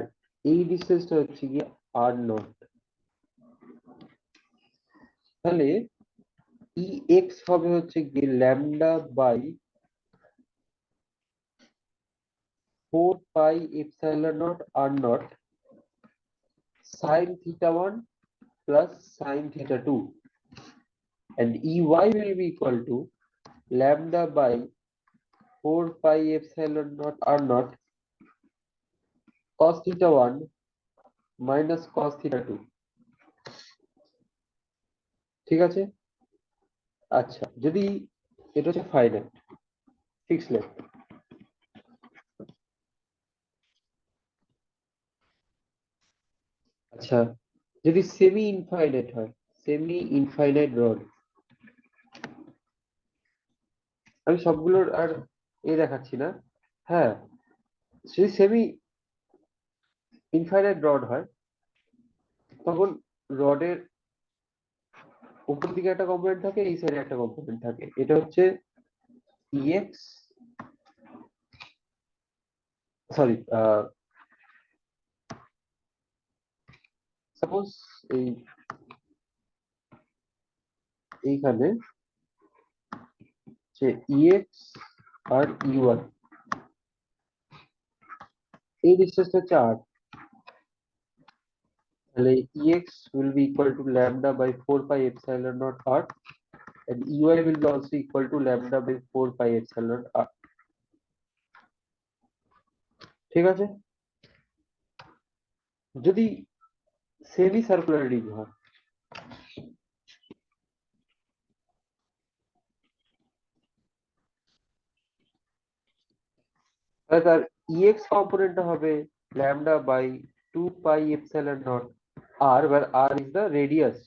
এই ডিসটেন্সটা হচ্ছে গিয়ে r0, তাহলে ex হবে হচ্ছে গিয়ে lambda by 4 pi epsilon naught r0 sin θ1 plus sin θ2, and ey will be equal to lambda by 4 pi epsilon naught r0 cos θ1 minus cos θ2, ঠিক আছে। আচ্ছা, যদি এটা হচ্ছে ফাইনাইট ফিক্স লেন্থ, আচ্ছা যদি সেমি ইনফাইনাইট হয়, সেমি ইনফাইনাইট রড, আমি সবগুলোর আর দেখাচ্ছি না, হ্যাঁ যদি সেমি ইনফাইনাইট রড হয় তখন রডের উপর দিকে একটা কম্পোনেন্ট থাকে, এই সাইডে একটা কম্পোনেন্ট থাকে, এটা হচ্ছে ex, সরি সাপোজ এইখানে যে ex আর ey, এই ডিসটেন্সটা হচ্ছে r, তাহলে ex will be equal to lambda by 4 pi epsilon naught r, and ey will be also equal to lambda by 4 pi epsilon r, ঠিক আছে। যদি সেমি সার্কুলার রিং হয় তাহলে তার ex কম্পোনেন্টটা হবে lambda by 2 pi epsilon naught r, where r is the radius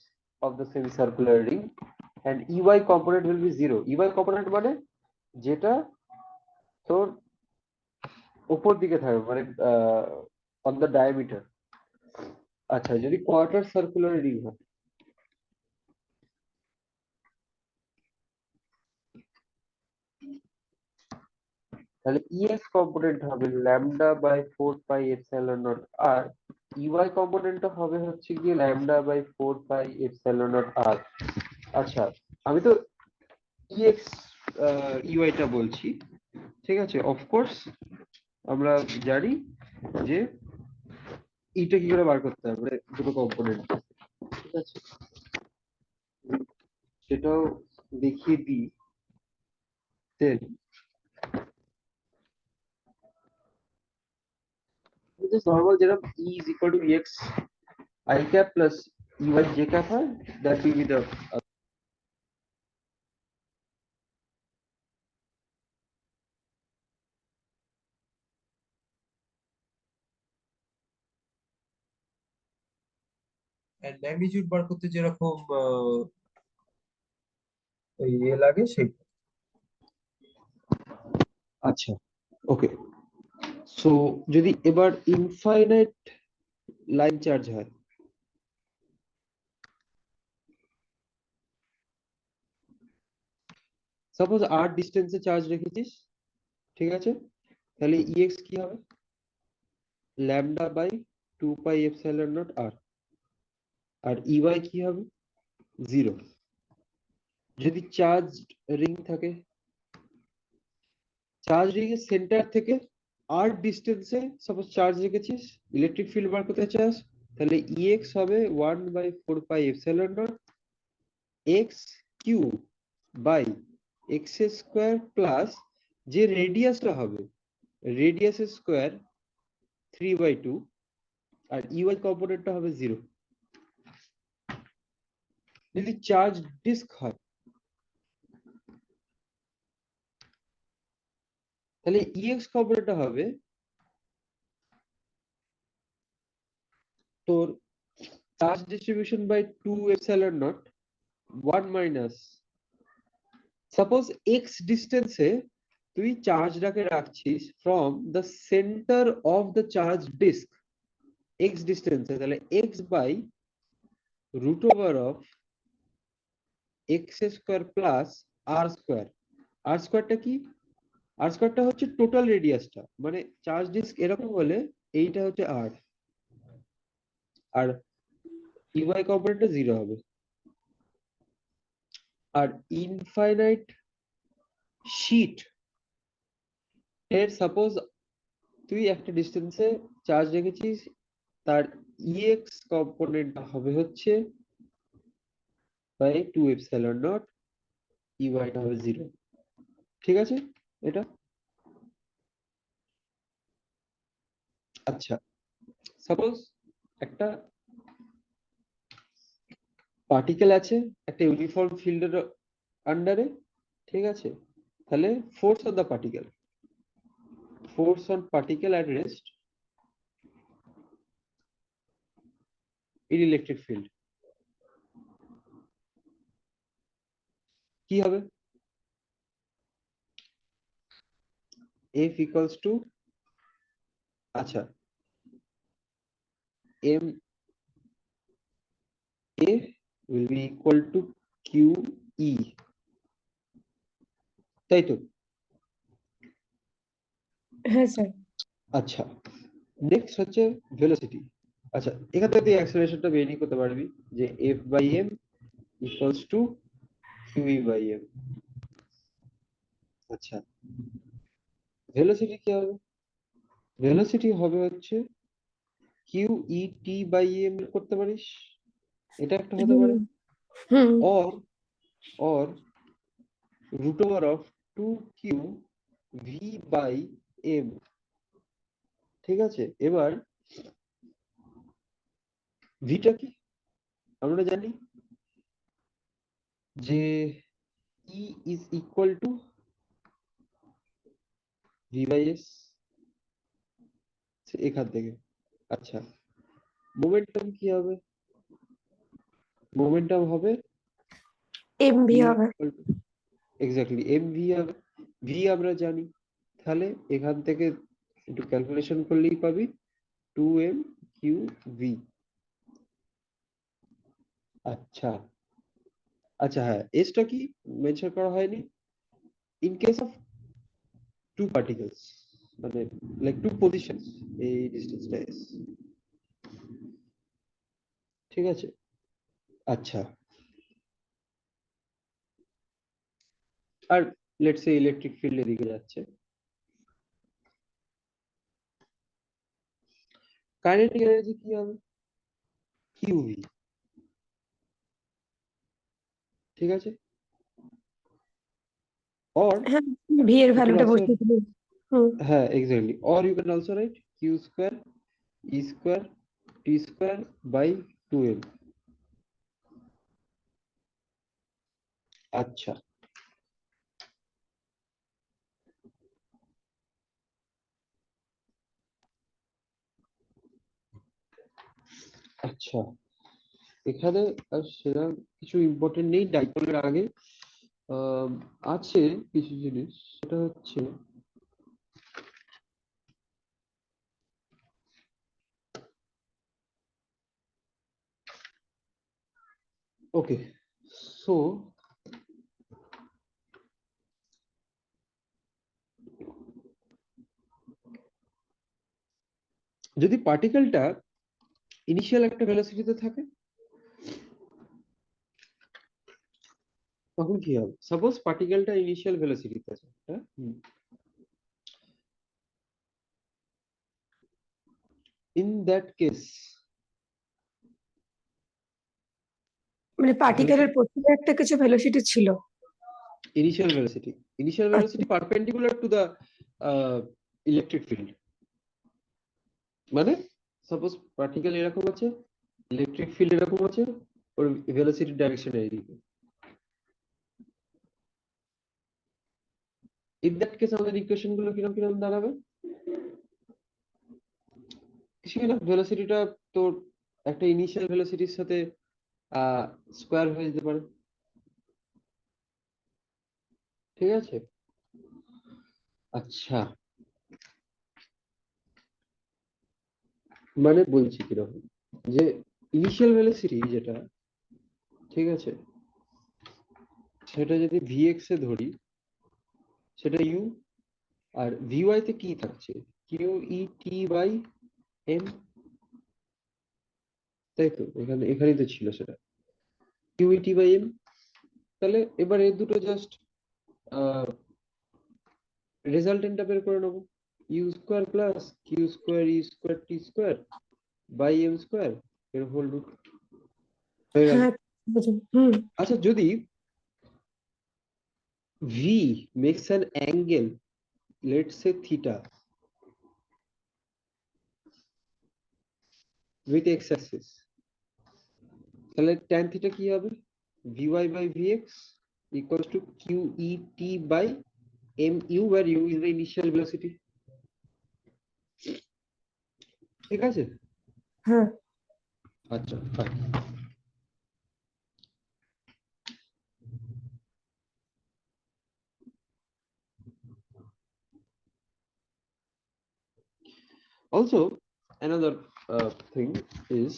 of the semicircular ring, and ey component will be 0. ey component মানে যেটা তোর উপর দিকে থাকবে, মানে অন দ্য ডায়ামিটার। আচ্ছা, যদি কোয়ার্টার সার্কুলার রিং হয় তাহলে ex কম্পোনেন্ট হবে lambda by 4 pi epsilon naught r, ey কম্পোনেন্টটা হবে হচ্ছে গিয়ে lambda by 4 pi epsilon naught r। আচ্ছা, আমি তো ex ey টা বলছি, ঠিক আছে। অফকোর্স আমরা জানি যে এটা কি করে বার করতে হবে, মানে দুটো কম্পোনেন্ট, ঠিক আছে, সেটাও দেখিয়ে দিই। দেন just normal যেরকম e is equal to ex I cap plus ey j cap হয়, that will be the magnitude বার করতে যেরকম ওই লাগে সেই। আচ্ছা ওকে। সো যদি এবার ইনফাইনাইট লাইন চার্জ হয়, সাপোজ r ডিস্টেন্সে চার্জ রেখেছিস, ঠিক আছে, তাহলে ex কি হবে lambda by 2 pi epsilon naught r, আর ey কি হবে 0। যদি চার্জ রিং থাকে, চার্জ রিং এর সেন্টার থেকে r ডিস্টেন্সে সাপোজ চার্জ রেখেছিস, ইলেকট্রিক ফিল্ড বার করতে চাস, তাহলে ex হবে 1 by 4 pi epsilon naught x cube by X square plus যে রেডিয়াসটা হবে রেডিয়াস স্কোয়ার 3/2 আর ইউআই কম্পোনেন্টটা হবে 0। যদি চার্জ ডিস্ক হয় তাহলে ইএক্স কম্পোনেন্টটা হবে তোর charge distribution by 2 epsilon naught 1 minus suppose X ডিস্টেন্সে তুই চার্জটাকে রাখছিস from the centre of the charge disc X ডিস্টেন্সে, তাহলে X by root over of X square plus R square. R স্কোয়ারটা কি? আর স্কোয়ারটা হচ্ছে টোটাল রেডিয়াসটা, মানে চার্জ ডিস্ক এরকম হলে এইটা হচ্ছে আর, আর ইউআই কম্পোনেন্টটা 0 হবে। আর ইনফাইনাইট শিট এর সাপোজ তুই একটা ডিস্টেন্সে চার্জ রেখেছিস, তার ইএক্স কম্পোনেন্টটা হবে হচ্ছে বাই 2 এপসাইলন নট, ইউআইটা হবে 0। ঠিক আছে এটা? আচ্ছা, সাপোজ একটা পার্টিকেল আছে একটা ইউনিফর্ম ফিল্ডের আন্ডারে, ঠিক আছে? তাহলে force on the particle, force on particle at rest in electric field কি হবে? F equals to, আচ্ছা, M A will be equal to QE, তাই তো? হ্যাঁ স্যার। আচ্ছা, নেক্সট হচ্ছে ভেলোসিটি। আচ্ছা, এখান থেকে তুই অ্যাক্সেলারেশনটা বেরিয়ে করতে পারবি যে F by M equals to QE by M। আচ্ছা, ভেলোসিটি কি হবে? ভেলোসিটি হবে হচ্ছে QET by M করতে পারিস, এটা একটা হতে পারে, হুম or root over of 2Q V by M। ঠিক আছে, এবার ভিটা কি আমরা জানি যে E is equal to V by S এখান থেকে। আচ্ছা, মোমেন্টাম কি হবে? মোমেন্টাম হবে এমভি E হবে। equal to, এক্স্যাক্টলি mv হবে, v আমরা জানি, তাহলে এখান থেকে একটু ক্যালকুলেশন করলেই পাবি 2m q v। আচ্ছা আচ্ছা, হ্যাঁ, এসটা কি মেনশন করা হয়নি? In case of two particles, মানে লাইক টু পজিশনস, এই ডিসটেন্সটা এস। ঠিক আছে, আচ্ছা, আর লেটস সে ইলেকট্রিক ফিল্ড এদিকে যাচ্ছে, কাইনেটিক এনার্জি কি হবে? কিউভি। ঠিক আছে, or হ্যাঁ, ভি এর you can ভ্যালুটা also, বসিয়ে দিবি। হুম হ্যাঁ exactly, or you can also write q square e square t square by 2m। আচ্ছা আচ্ছা, এখানে আর সেরকম কিছু ইম্পর্টেন্ট নেই ডাইপোলের আগে। আহ, আছে কিছু জিনিস, সেটা হচ্ছে ওকে, সো যদি পার্টিকেলটা ইনিশিয়াল একটা ভেলোসিটিতে থাকে তখন কি হবে? সাপোজ পার্টিকেলটা ইনিশিয়াল ভেলোসিটিতে আছে, হ্যাঁ, ইন দ্যাট কেস মানে পার্টিকেলের প্রথমে একটা কিছু ভেলোসিটি ছিল। Initial velocity. Initial velocity perpendicular to the electric field. মানে সাপোজ পার্টিকেল এরকম আছে, ইলেকট্রিক ফিল্ড এরকম আছে, ওর ভেলোসিটি ডাইরেকশন এইদিকে। ইন দ্যাট কেস আমাদের ইকুয়েশন গুলো কিরকম কিরকম দাঁড়াবে? কিছু না, ভেলোসিটিটা তোর একটা ইনিশিয়াল ভেলোসিটির সাথে স্কোয়ার হয়ে যেতে পারে, ঠিক আছে? আচ্ছা, মানে বলছি কিরকম, যে ইনিশিয়াল ভেলোসিটি যেটা, ঠিক আছে, সেটা যদি ভিএক্স এ ধরি, সেটা ইউ, আর ভিওয়াই তে কি থাকছে, Q E T by M, তাই তো? এখানেই তো ছিল সেটা, Q E T by M. তাহলে এবার এই দুটো জাস্ট রেজাল্টেন্টটা বের করে নেবো, U square plus Q square E square T square by M square এর হোল রুট হয়ে গেল। হ্যাঁ বুঝুন। হুম। আচ্ছা, যদি V makes an angle, let's say theta, with X axis, তাহলে tan থিটা কি হবে? vy by vx equals to qet by mu, where u is the initial velocity. ঠিক আছে? হ্যাঁ আচ্ছা, fine. Also, another thing is,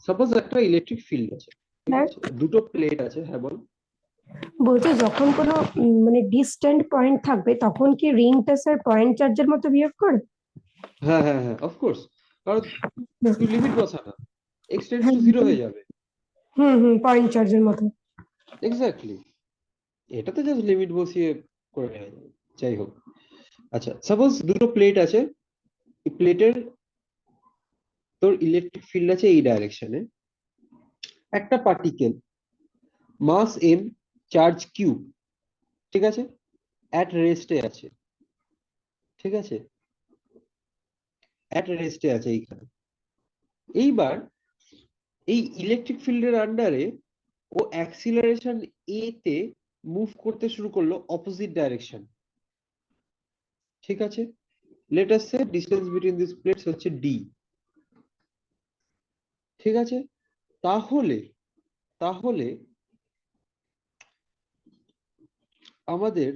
suppose একটা electric field আছে, ঠিক হ্যাঁ, আছে, দুটো প্লেট আছে, হ্যাঁ বল। বলছি যখন কোনো মানে ডিস্ট্যান্ট পয়েন্ট থাকবে তখন কি রিংটা স্যার পয়েন্ট চার্জের মতো বিহেভ করে? হ্যাঁ হ্যাঁ হ্যাঁ, অফকোর্স, কারণ তুই লিমিট বসা না, x টেন্ডস হ্যাঁ, টু 0 হয়ে যাবে। হুম হুম, পয়েন্ট চার্জের মতো। এক্স্যাক্টলি, এটাতে জাস্ট লিমিট বসিয়ে করে নেওয়া যাবে। যাই হোক, আচ্ছা, সাপোজ দুটো প্লেট আছে, এই প্লেটের তোর ইলেকট্রিক ফিল্ড আছে এই ডাইরেকশনে, একটা পার্টিকেল মাস এম, চার্জ কিউ, ঠিক আছে, অ্যাট রেস্টে আছে, ঠিক আছে, অ্যাট রেস্টে আছে এইখানে। এইবার এই ইলেকট্রিক ফিল্ডের আন্ডারে ও অ্যাক্সিলারেশন এ তে মুভ করতে শুরু করলো অপোজিট ডাইরেকশন, ঠিক আছে। Let us say distance between this plates হচ্ছে ডি, ঠিক আছে। তাহলে তাহলে আমাদের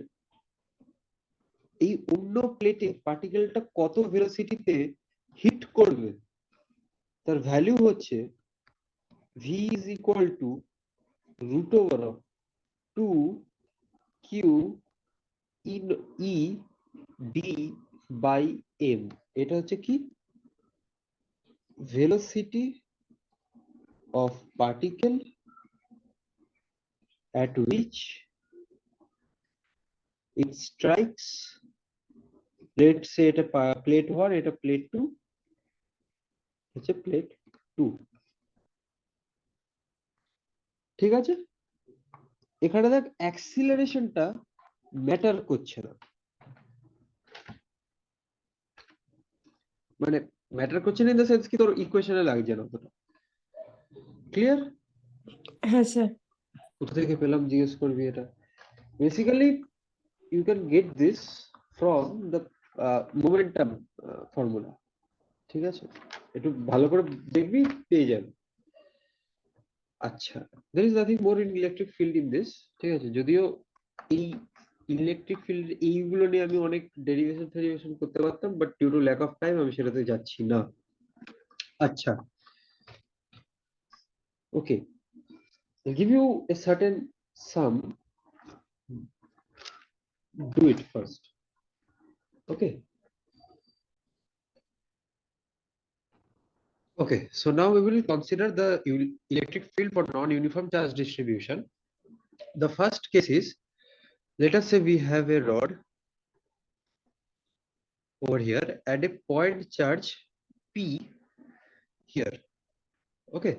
এই অন্য প্লেটে পার্টিকেলটা কত ভেলোসিটিতে হিট করবে তার ভ্যালু হচ্ছে v is equal to root over of 2 q in e d by m। এটা হচ্ছে কি, velocity of particle at which it strikes, let's say এটা প্লেট 1, এটা প্লেট 2, হচ্ছে প্লেট 2, ঠিক আছে। এখানে দেখ অ্যাক্সিলারেশনটা ম্যাটার করছে না, মানে ম্যাটার করছে না ইন দ্য সেন্স কি তোর ইকুয়েশনে লাগছে না অতটা। ক্লিয়ার? হ্যাঁ স্যার। কোথা থেকে পেলাম জিজ্ঞেস করবি এটা। Basically you can get this from the momentum formula, ঠিক আছে, একটু ভালো করে দেখবি, পেয়ে যাবে। আচ্ছা, there is nothing more in electric field in this, ঠিক আছে, যদিও এই ইলেকট্রিক ফিল্ড এইগুলো নিয়ে আমি অনেক ডেরিভেশন করতে পারতাম, but due to lack of time আমি সেটাতে যাচ্ছি না। আচ্ছা, okay, I'll give you a certain sum, do it first, okay. Okay, so now we will consider the electric field for non-uniform charge distribution. The first case is, let us say we have a rod over here and a point charge P here, okay.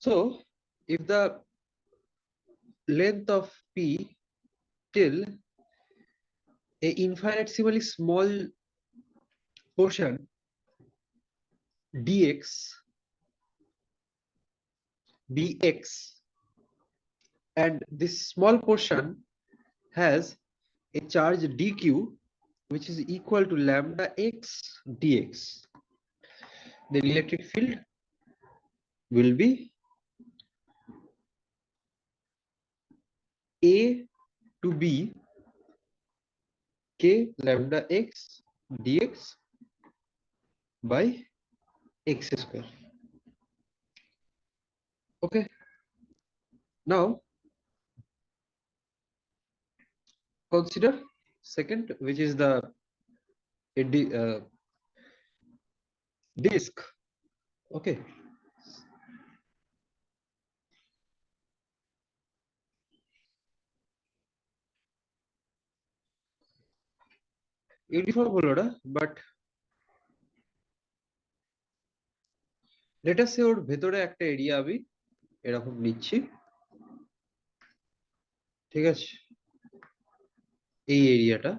So if the length of P till a infinitesimally small portion dx dx, and this small portion has a charge dq which is equal to lambda x dx, then electric field will be a to b k lambda x dx by x square. Okay, now consider second, which is the disk. Okay, uniform হলো না, but let us সে ওর ভেতরে একটা area আমি এরকম নিচ্ছি, ঠিক আছে, এই এরিয়াটা,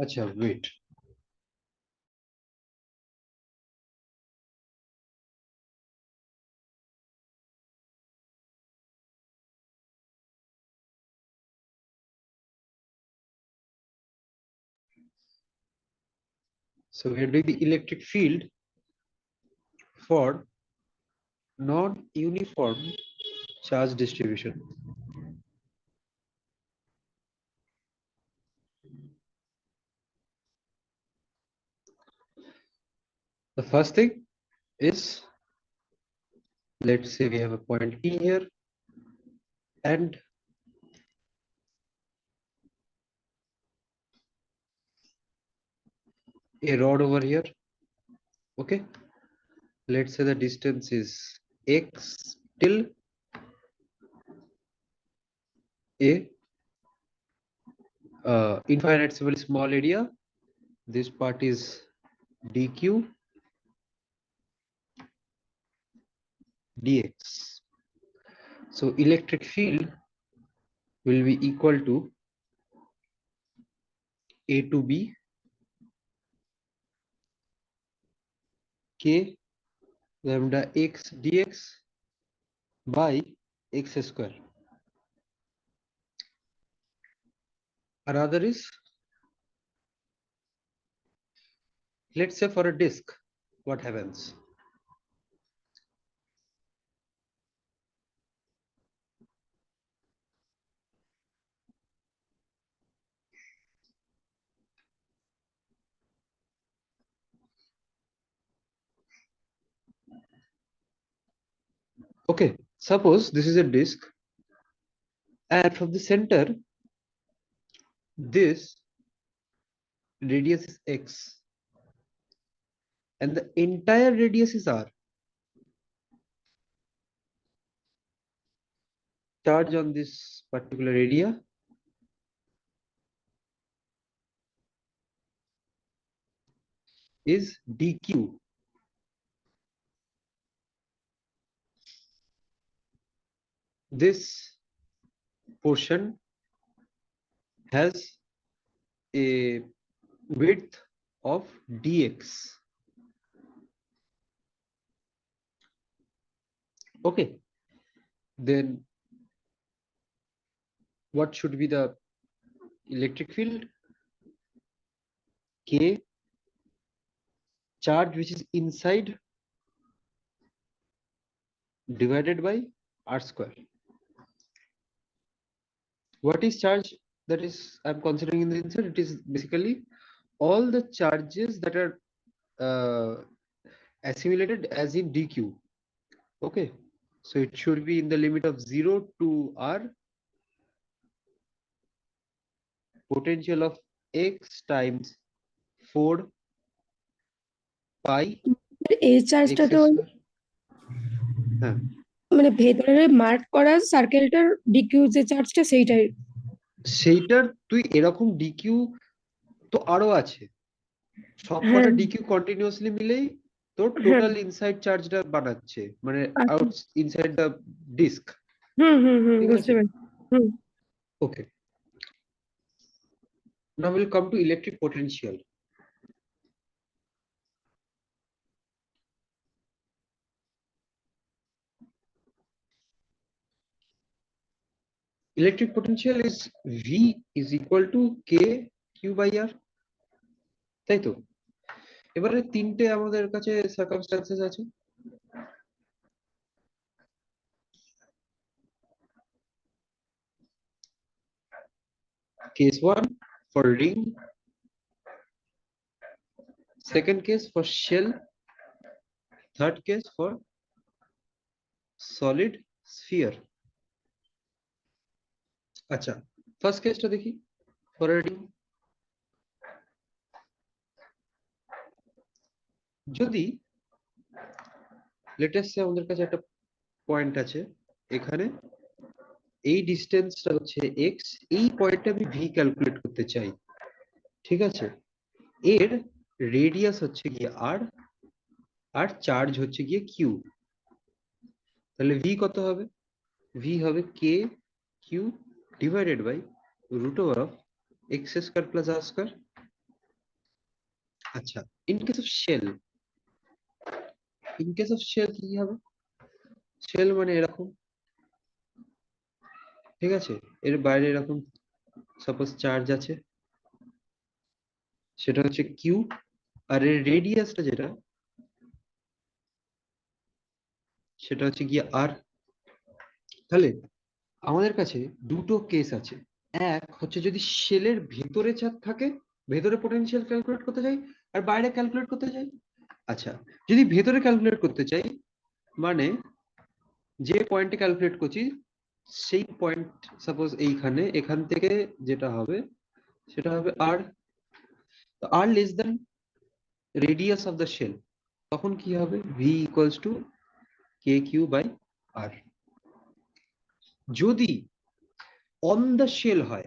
আচ্ছা wait, so we are doing the electric field for non-uniform charge distribution. The first thing is, let's say we have a point P here and a rod over here. Okay, let's say the distance is x till a infinitesimally small area. This part is dq dx. So electric field will be equal to a to b k lambda x dx by x square. Another is, let's say for a disk, what happens? Okay, suppose this is a disk and from the center this radius is x and the entire radius is r. Charge on this particular area is dq. This portion has a width of dx. Okay, then what should be the electric field? K charge which is inside divided by r square. What is charge that is I'm considering in the inside? It is basically all the charges that are assimilated as in dq. Okay, so it should be in the limit of 0 to r, potential of x times 4 pi এই x চার্জটা তো square. হ্যাঁ, মানে ভেতরে mark করা সার্কেলটার DQ যে চার্জটা সেইটাই। সেইটার তুই এরকম ডিকিউ তো আরো আছে, সবকটা হ্যাঁ ডিকিউ কন্টিনিউয়াসলি মিলেই তো টোটাল ইনসাইড চার্জটা বানাচ্ছে মানে আউট ইনসাইড দ্য ডিস্ক। ঠিক বুঝতে আছে, পারছি। হুম ওকে। Now we'll come to electric potential. Electric potential is V is equal to K Q by R, তাই তো? এবারে তিনটে আমাদের কাছে সার্কামস্ট্যান্সেস আছে। Case 1 for ring, second case for shell, third case for solid sphere. আচ্ছা, ফার্স্ট কেসটা দেখি, for a ring। যদি লেটেস্ট আমাদের কাছে একটা পয়েন্ট আছে এখানে, এই ডিস্টেন্সটা হচ্ছে x, এই পয়েন্টে আমি v ক্যালকুলেট করতে চাই। ঠিক আছে, এর রেডিয়াস হচ্ছে গিয়ে r আর চার্জ হচ্ছে গিয়ে q। তাহলে v কত হবে? v হবে k q divided by root over of x square plus r square. আচ্ছা, ইন কেস অফ শেল, কি হবে? শেল মানে এরকম, ঠিক আছে, এর বাইরে এরকম সাপোজ চার্জ আছে, সেটা হচ্ছে কিউ, আর এর রেডিয়াসটা যেটা সেটা হচ্ছে গিয়ে আর। তাহলে আমাদের কাছে দুটো কেস আছে। এক হচ্ছে যদি শেলের ভেতরে চাপ থাকে, ভেতরে পোটেনশিয়াল ক্যালকুলেট করতে চাই, আর বাইরে ক্যালকুলেট করতে চাই। আচ্ছা, যদি ভেতরে ক্যালকুলেট করতে চাই মানে যে পয়েন্টে ক্যালকুলেট করছি সেই পয়েন্ট সাপোজ এইখানে, এখান থেকে যেটা হবে সেটা হবে R, R less than radius of the shell, তখন কি হবে? V equals to K Q by R. যদি অন দ্য শেল হয়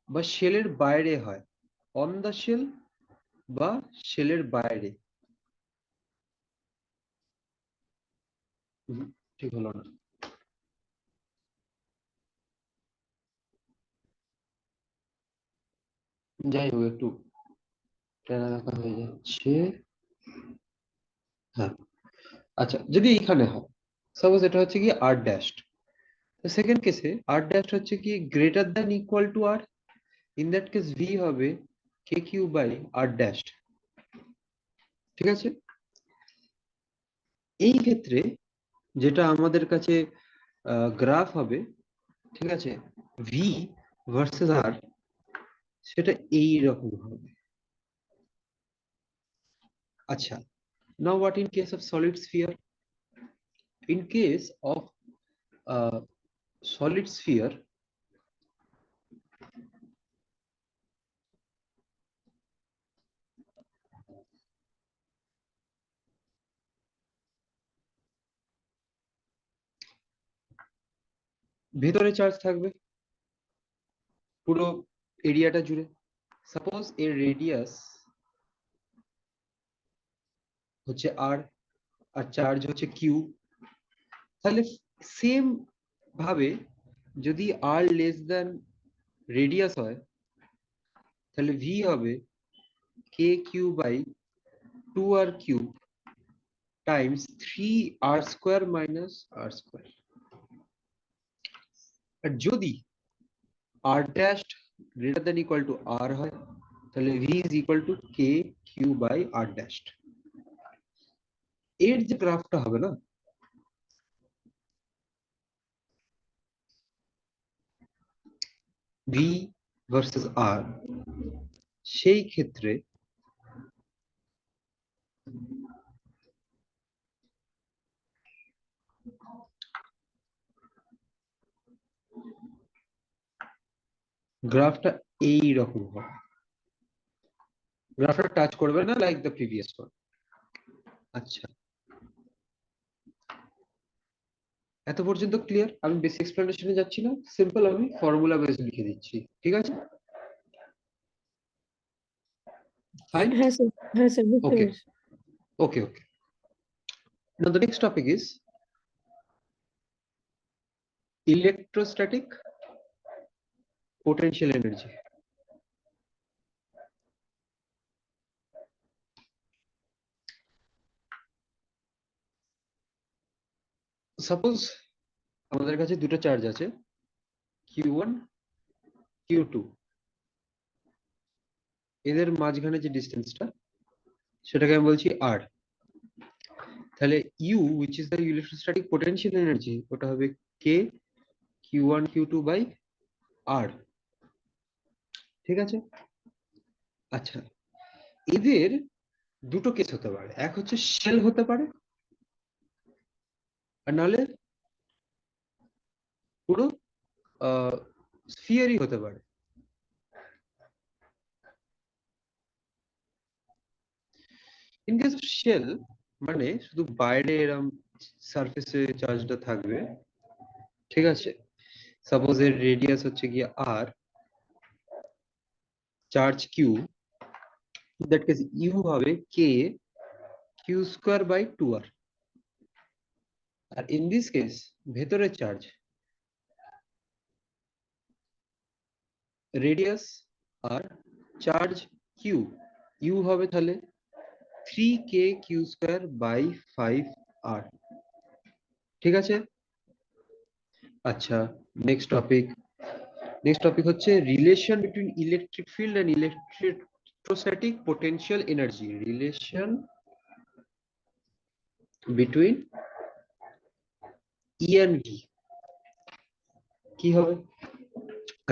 বা শেলের বাইরে হয়, অন দ্য শেল বা শেলের বাইরে, ঠিক হলো না, যাই হোক একটু টেরা দেখা হয়ে যাচ্ছে। হ্যাঁ, আচ্ছা, যদি এইখানে হয় সাপোজ এটা হচ্ছে কি আর ড্যাশড, সেকেন্ড কেসে আর ড্যাশড হচ্ছে কি greater than equal to R, in that case V হবে K Q by R dashed. ঠিক আছে, এই ক্ষেত্রে যেটা আমাদের কাছে গ্রাফ হবে, ঠিক আছে, ভি ভার্সেস আর, সেটা এই রকম হবে। আচ্ছা, now what in case of solid sphere? In case of solid sphere, ভেতরে চার্জ থাকবে পুরো এরিয়াটা জুড়ে। সাপোজ এর রেডিয়াস হচ্ছে আর, আর চার্জ হচ্ছে কিউ। তাহলে সেম ভাবে যদি আর লেস দেন রেডিয়াস হয়, তাহলে ভি হবে K Q by two R cube times three R square minus R square. আর যদি R dash greater than equal to R হয়, তাহলে V is equal to K Q by R dash. এর যে গ্রাফটা হবে না, ভি ভার্সেস আর, সেই ক্ষেত্রে গ্রাফটা এই রকম হবে। গ্রাফটা টাচ করবে না লাইক দ্য প্রিভিয়াস ওয়ান। আচ্ছা, এত পর্যন্ত ক্লিয়ার? আমি বেশি এক্সপ্লেনেশনে যাচ্ছি না, সিম্পল আমি ফর্মুলা বেস লিখে দিচ্ছি। ঠিক আছে, ফাইন, হ্যাঁ স্যার বুঝতে ওকে পেরেছি। ওকে ওকে। Now the next topic is electrostatic potential energy. Suppose আমাদের কাছে দুটো চার্জ আছে Q1 Q2, এদের মাঝখানে যে ডিসটেন্সটা সেটাকে আমি বলছি R। তাহলে U which is the electrostatic potential energy ওটা হবে K Q1 Q2 by R। ঠিক আছে, আচ্ছা এদের দুটো কেস হতে পারে, এক হচ্ছে শেল হতে পারে আর নাহলে পুরো স্ফিয়ারই হতে পারে। ইন কেস অফ শেল মানে শুধু বাইরে এরকম সারফেসে চার্জটা থাকবে, ঠিক আছে। সাপোজ এর রেডিয়াস হচ্ছে গিয়ে R, charge Q, in that case U হবে K Q square by 2r। আর ইন দিস কেস ভেতরে charge radius R charge Q, U হবে তাহলে 3k Q square by 5r। ঠিক আছে, আচ্ছা নেক্সট টপিক হচ্ছে relation between electric field and electrostatic potential energy. Relation between E and V কি হবে?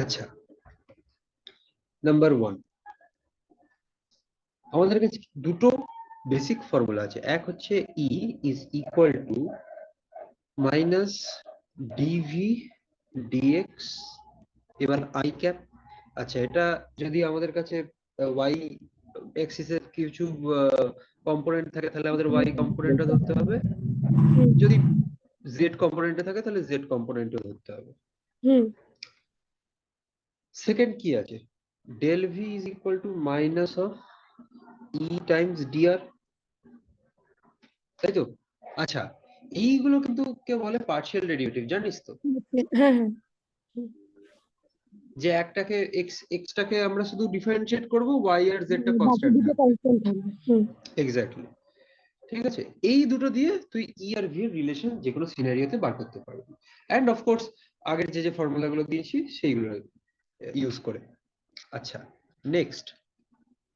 আচ্ছা, নাম্বার 1 আমাদের কাছে দুটো বেসিক ফর্মুলা আছে। এক হচ্ছে E is equal to minus D V D X এবার আই ক্যাপ। আচ্ছা এটা যদি আমাদের কাছে ওয়াই এক্সিসের কিছু কম্পোনেন্ট থাকে তাহলে আমাদের ওয়াই কম্পোনেন্টটা ধরতে হবে, যদি জেড কম্পোনেন্টে থাকে তাহলে জেড কম্পোনেন্টও ধরতে হবে। সেকেন্ড কি আছে, del V is equal to minus of E times d r, তাই তো? আচ্ছা এইগুলো কিন্তু কে বলে পার্শিয়াল ডেরিভেটিভ, জানিস তো? হ্যাঁ হ্যাঁ যে একটাকে এক্সটাকে আমরা শুধু ডিফারেন্সিয়েট করব, ওয়াই আর জেডটা বাকি কনস্ট্যান্ট দুটো থাকবে। কনস্ট্যান্ট থাকবে। এক্স্যাক্টলি, ঠিক আছে। এই দুটো দিয়ে তুই ই আর ভি এর রিলেশন যে কোনো সিনারিওতে বার করতে পারবি, এন্ড অফ কোর্স আগের যে ফর্মুলাগুলো দিয়েছি সেইগুলো ইউজ করে। আচ্ছা নেক্সট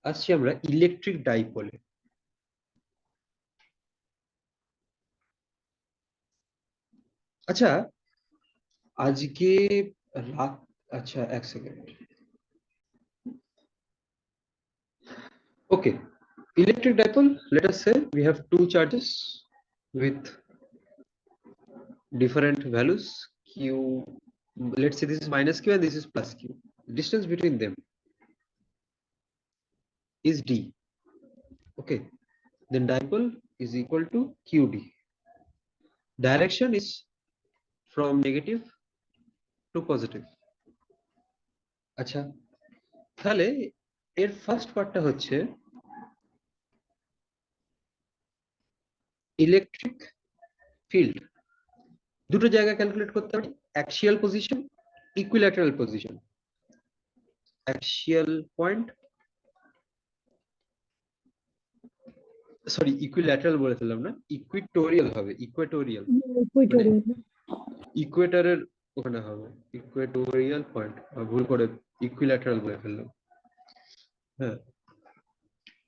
আসছি আমরা ইলেকট্রিক ডাইপোলে। আচ্ছা আজকে রাত, আচ্ছা এক second, okay electric dipole, let us say we have two charges with different values q, let's say this is minus q and this is plus q. Distance between them is d, okay, then dipole is equal to qd. Direction is from negative to positive. আচ্ছা তাহলে এর first পার্টটা হচ্ছে electric field. দুটো জায়গা calculate করতে পারি, axial position, equilateral position. Axial point, sorry equilateral বলে ফেললাম না, ইকুইটোরিয়াল হবে, ইকুয়েটোরিয়াল ইকুইটোরিয়াল। ইকুয়েটরের ওখানে হবে ইকুয়েটোরিয়াল পয়েন্ট, ভুল করে ইকুইল্যাটারাল বলে ফেললাম। হ্যাঁ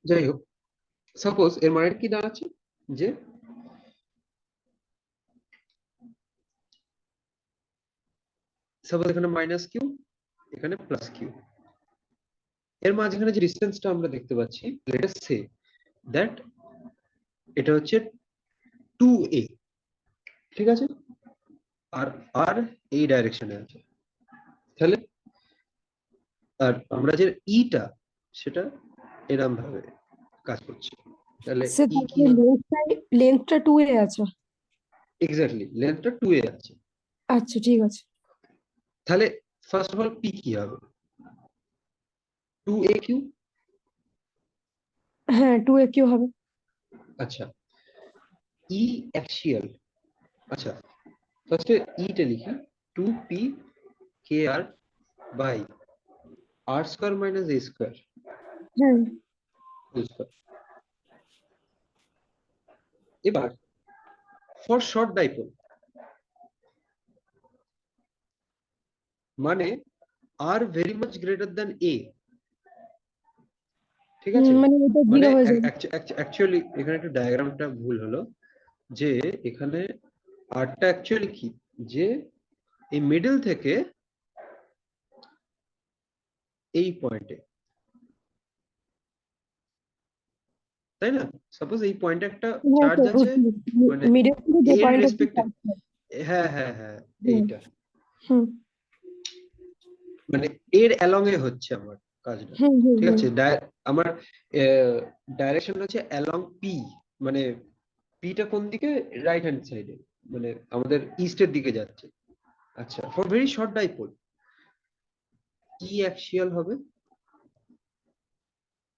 যাই হোক, সাপোজ এর মানে কি দাঁড়াচ্ছে যে সাপোজ এখানে মাইনাস কিউ, এখানে প্লাস কিউ, এর মাঝখানে যে ডিসটেন্সটা আমরা দেখতে পাচ্ছি, লেট আস সে দ্যাট এটা হচ্ছে 2a, ঠিক আছে, আর আর এই ডাইরেকশনে আছে। তাহলে আর আমরা যে ইটা সেটা এরকম ভাবে কাজ করছে, তাহলে ই কি হবে? লেন্থটা 2a আছে। এক্স্যাক্টলি লেন্থটা 2a আছে। আচ্ছা ঠিক আছে। তাহলে ফার্স্ট অফ অল পি কি হবে? 2aq। হ্যাঁ 2aq হবে। আচ্ছা ই অ্যাক্সিয়াল, আচ্ছা ফার্স্টে ইটা লিখি 2p kr by r square minus a square হ্যাঁ হোল স্কয়ার। এবার ফর শর্ট ডাইপোল মানে R very much greater than A, ঠিক আছে? মানে এটা মানে জিরো হয়ে যাবে। অ্যাকচুয়ালি এখানে একটু ডায়াগ্রামটা ভুল হলো, যে এখানে আরটা অ্যাকচুয়ালি কি, যে এই মিডল থেকে এই পয়েন্টে, তাই না? সাপোজ এই পয়েন্টে একটা হ্যাঁ চার্জ আছে, মানে মিডল থেকে যে এর পয়েন্ট অব্দি রেসপেক্টে, হ্যাঁ হ্যাঁ হ্যাঁ এইটা, হুম মানে এর অ্যালং এ হচ্ছে আমার কাজটা, হুম হুম ঠিক হুম আছে? আমার ডাইরেকশন হচ্ছে অ্যালং পি, মানে পিটা কোন দিকে, রাইট হ্যান্ড সাইডে, মানে আমাদের ইস্টের দিকে যাচ্ছে। আচ্ছা, for very short dipole E axial হবে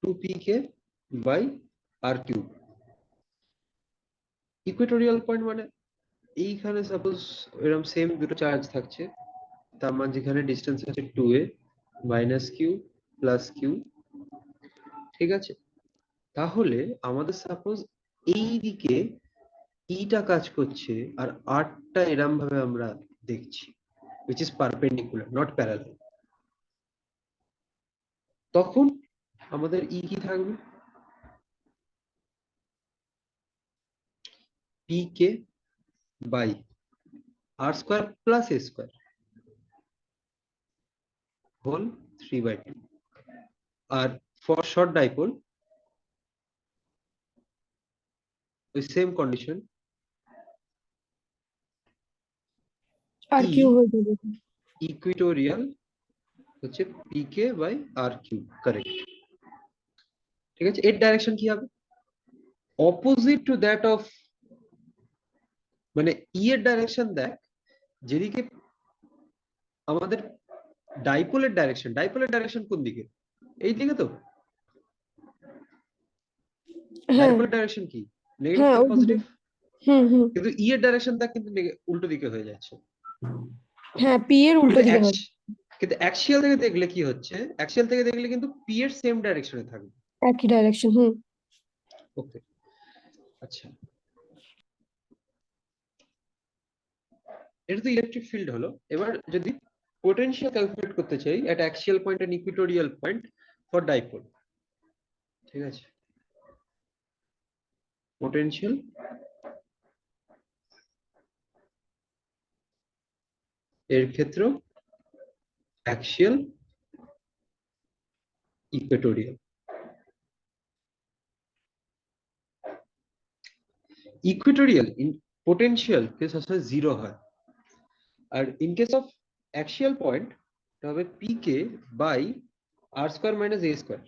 2pk by R cube. Equatorial point মানে এইখানে সাপোজ এরকম সেম দুটো চার্জ থাকছে, তার মানে যেখানে ডিস্টেন্স আছে 2a minus Q plus Q, ঠিক আছে? তাহলে আমাদের সাপোজ এই দিকে ইটা কাজ করছে আর আরটা এরম ভাবে আমরা দেখছি, which is perpendicular not parallel, তখন আমাদের ই কি থাকবে, pk by R square plus a square whole 3/2। আর ফর শর্ট ডাইপোল ওই সেম কন্ডিশন, আর ই কিউ হয়ে যাবে। ইকুইটোরিয়াল হচ্ছে pk by R cube, correct, ঠিক আছে? এর ডাইরেকশন কি হবে, অপোজিট টু দ্যাট অফ, মানে ই এর ডাইরেকশন দেখ, যেদিকে আমাদের ডাইপোলের ডাইরেকশন কোন দিকে, এই দিকে তো। হ্যাঁ ডাইপোলের ডাইরেকশন কি, নেগেটিভ হ্যাঁ থেকে ওই দিকে। পজিটিভ, হুম কিন্তু ই এর ডাইরেকশন দেখ কিন্তু উল্টো দিকে হয়ে যাচ্ছে। হ্যাঁ পি এর উল্টো কিন্তু দিকে হবে। কিন্তু অ্যাক্সিয়াল থেকে দেখলে কি হচ্ছে, অ্যাক্সিয়াল থেকে দেখলে কিন্তু পি এর সেম ডাইরেকশনে থাকবে। একই ডাইরেকশন। হুম ওকে, আচ্ছা, এটা তো ইলেকট্রিক ফিল্ড হলো। এবার যদি পোটেনশিয়াল ক্যালকুলেট করতে চাই at axial point and equatorial point for dipole, ঠিক আছে? পোটেনশিয়াল এর ক্ষেত্র axial equatorial. Equatorial in potential case আসলে 0 হয়, আর in case of axial point তবে pk by R square minus a square.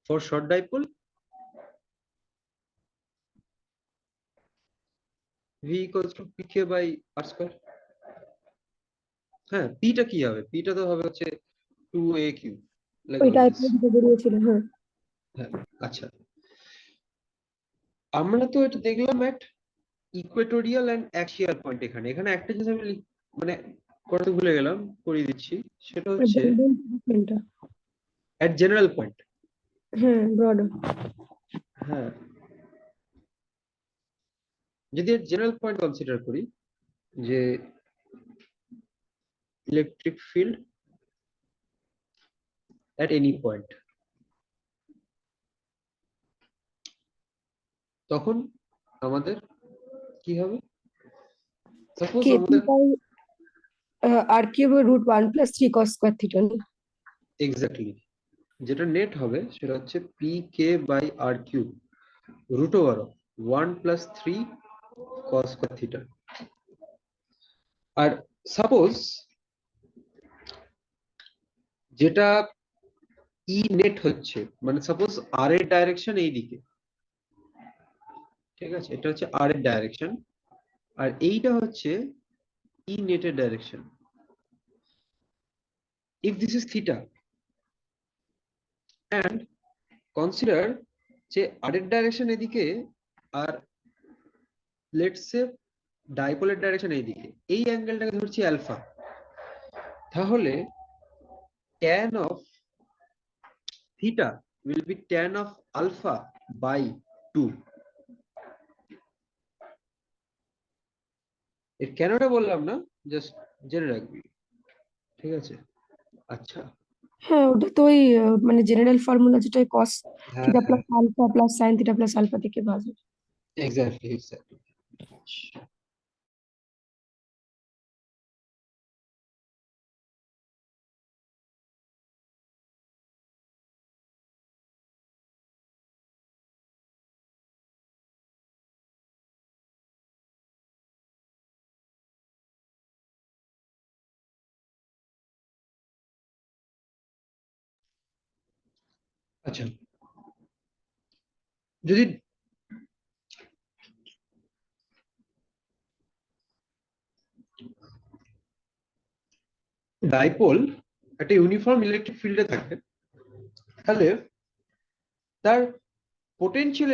For short dipole v equals to pk by R square. হ্যাঁ, পিটা কি হবে, পিটা তো হবে হচ্ছে 2aq লাইক ওই অলওয়েজ। টাইপের দিকে বেরিয়েছিল। হ্যাঁ হ্যাঁ, আচ্ছা, আমরা তো এটা দেখলাম এট ইকুয়েটোরিয়াল এন্ড অ্যাক্সিয়াল পয়েন্ট। এখানে এখানে একটা জিনিস আমি মানে করতে ভুলে গেলাম, করিয়ে দিচ্ছি, সেটা হচ্ছে কোনটা? At general point. হ্যাঁ ব্রড। হ্যাঁ, যদি এর জেনারেল পয়েন্ট কনসিডার করি, যে electric field at any point, তখন আমাদের কি হবে, সাপোজ কে পি আমাদের by R cube root 1 plus 3 cos square theta. Exactly যেটা নেট হবে সেটা হচ্ছে pk by R cube root over 1 plus 3 cos square theta. আর সাপোজ যেটা ই নেট হচ্ছে, মানে সাপোজ আর এর ডাইরেকশন এই দিকে, ঠিক আছে? এটা হচ্ছে আর এর ডাইরেকশন, আর এইটা হচ্ছে ই নেটের direction. If this is theta and consider যে আর এর ডাইরেকশন এদিকে আর লেটস সে ডাইপোলের ডাইরেকশন এইদিকে, এই অ্যাঙ্গেলটাকে ধরছি অ্যালফা, তাহলে tan of theta will be tan of alpha by 2। এর কেনটা বললাম না, জাস্ট জেনে রাখবি, ঠিক আছে? আচ্ছা, হ্যাঁ, ওটা তো ওই মানে জেনারেল ফর্মুলা, যেটা কস হ্যাঁ থিটা হ্যাঁ, plus alpha plus sine theta plus alpha থেকে ভাজে। Exactly exactly. আচ্ছা, যদি ডাইপোল একটা ইউনিফর্ম ইলেকট্রিক ফিল্ডে থাকে, তাহলে তার পোটেনশিয়াল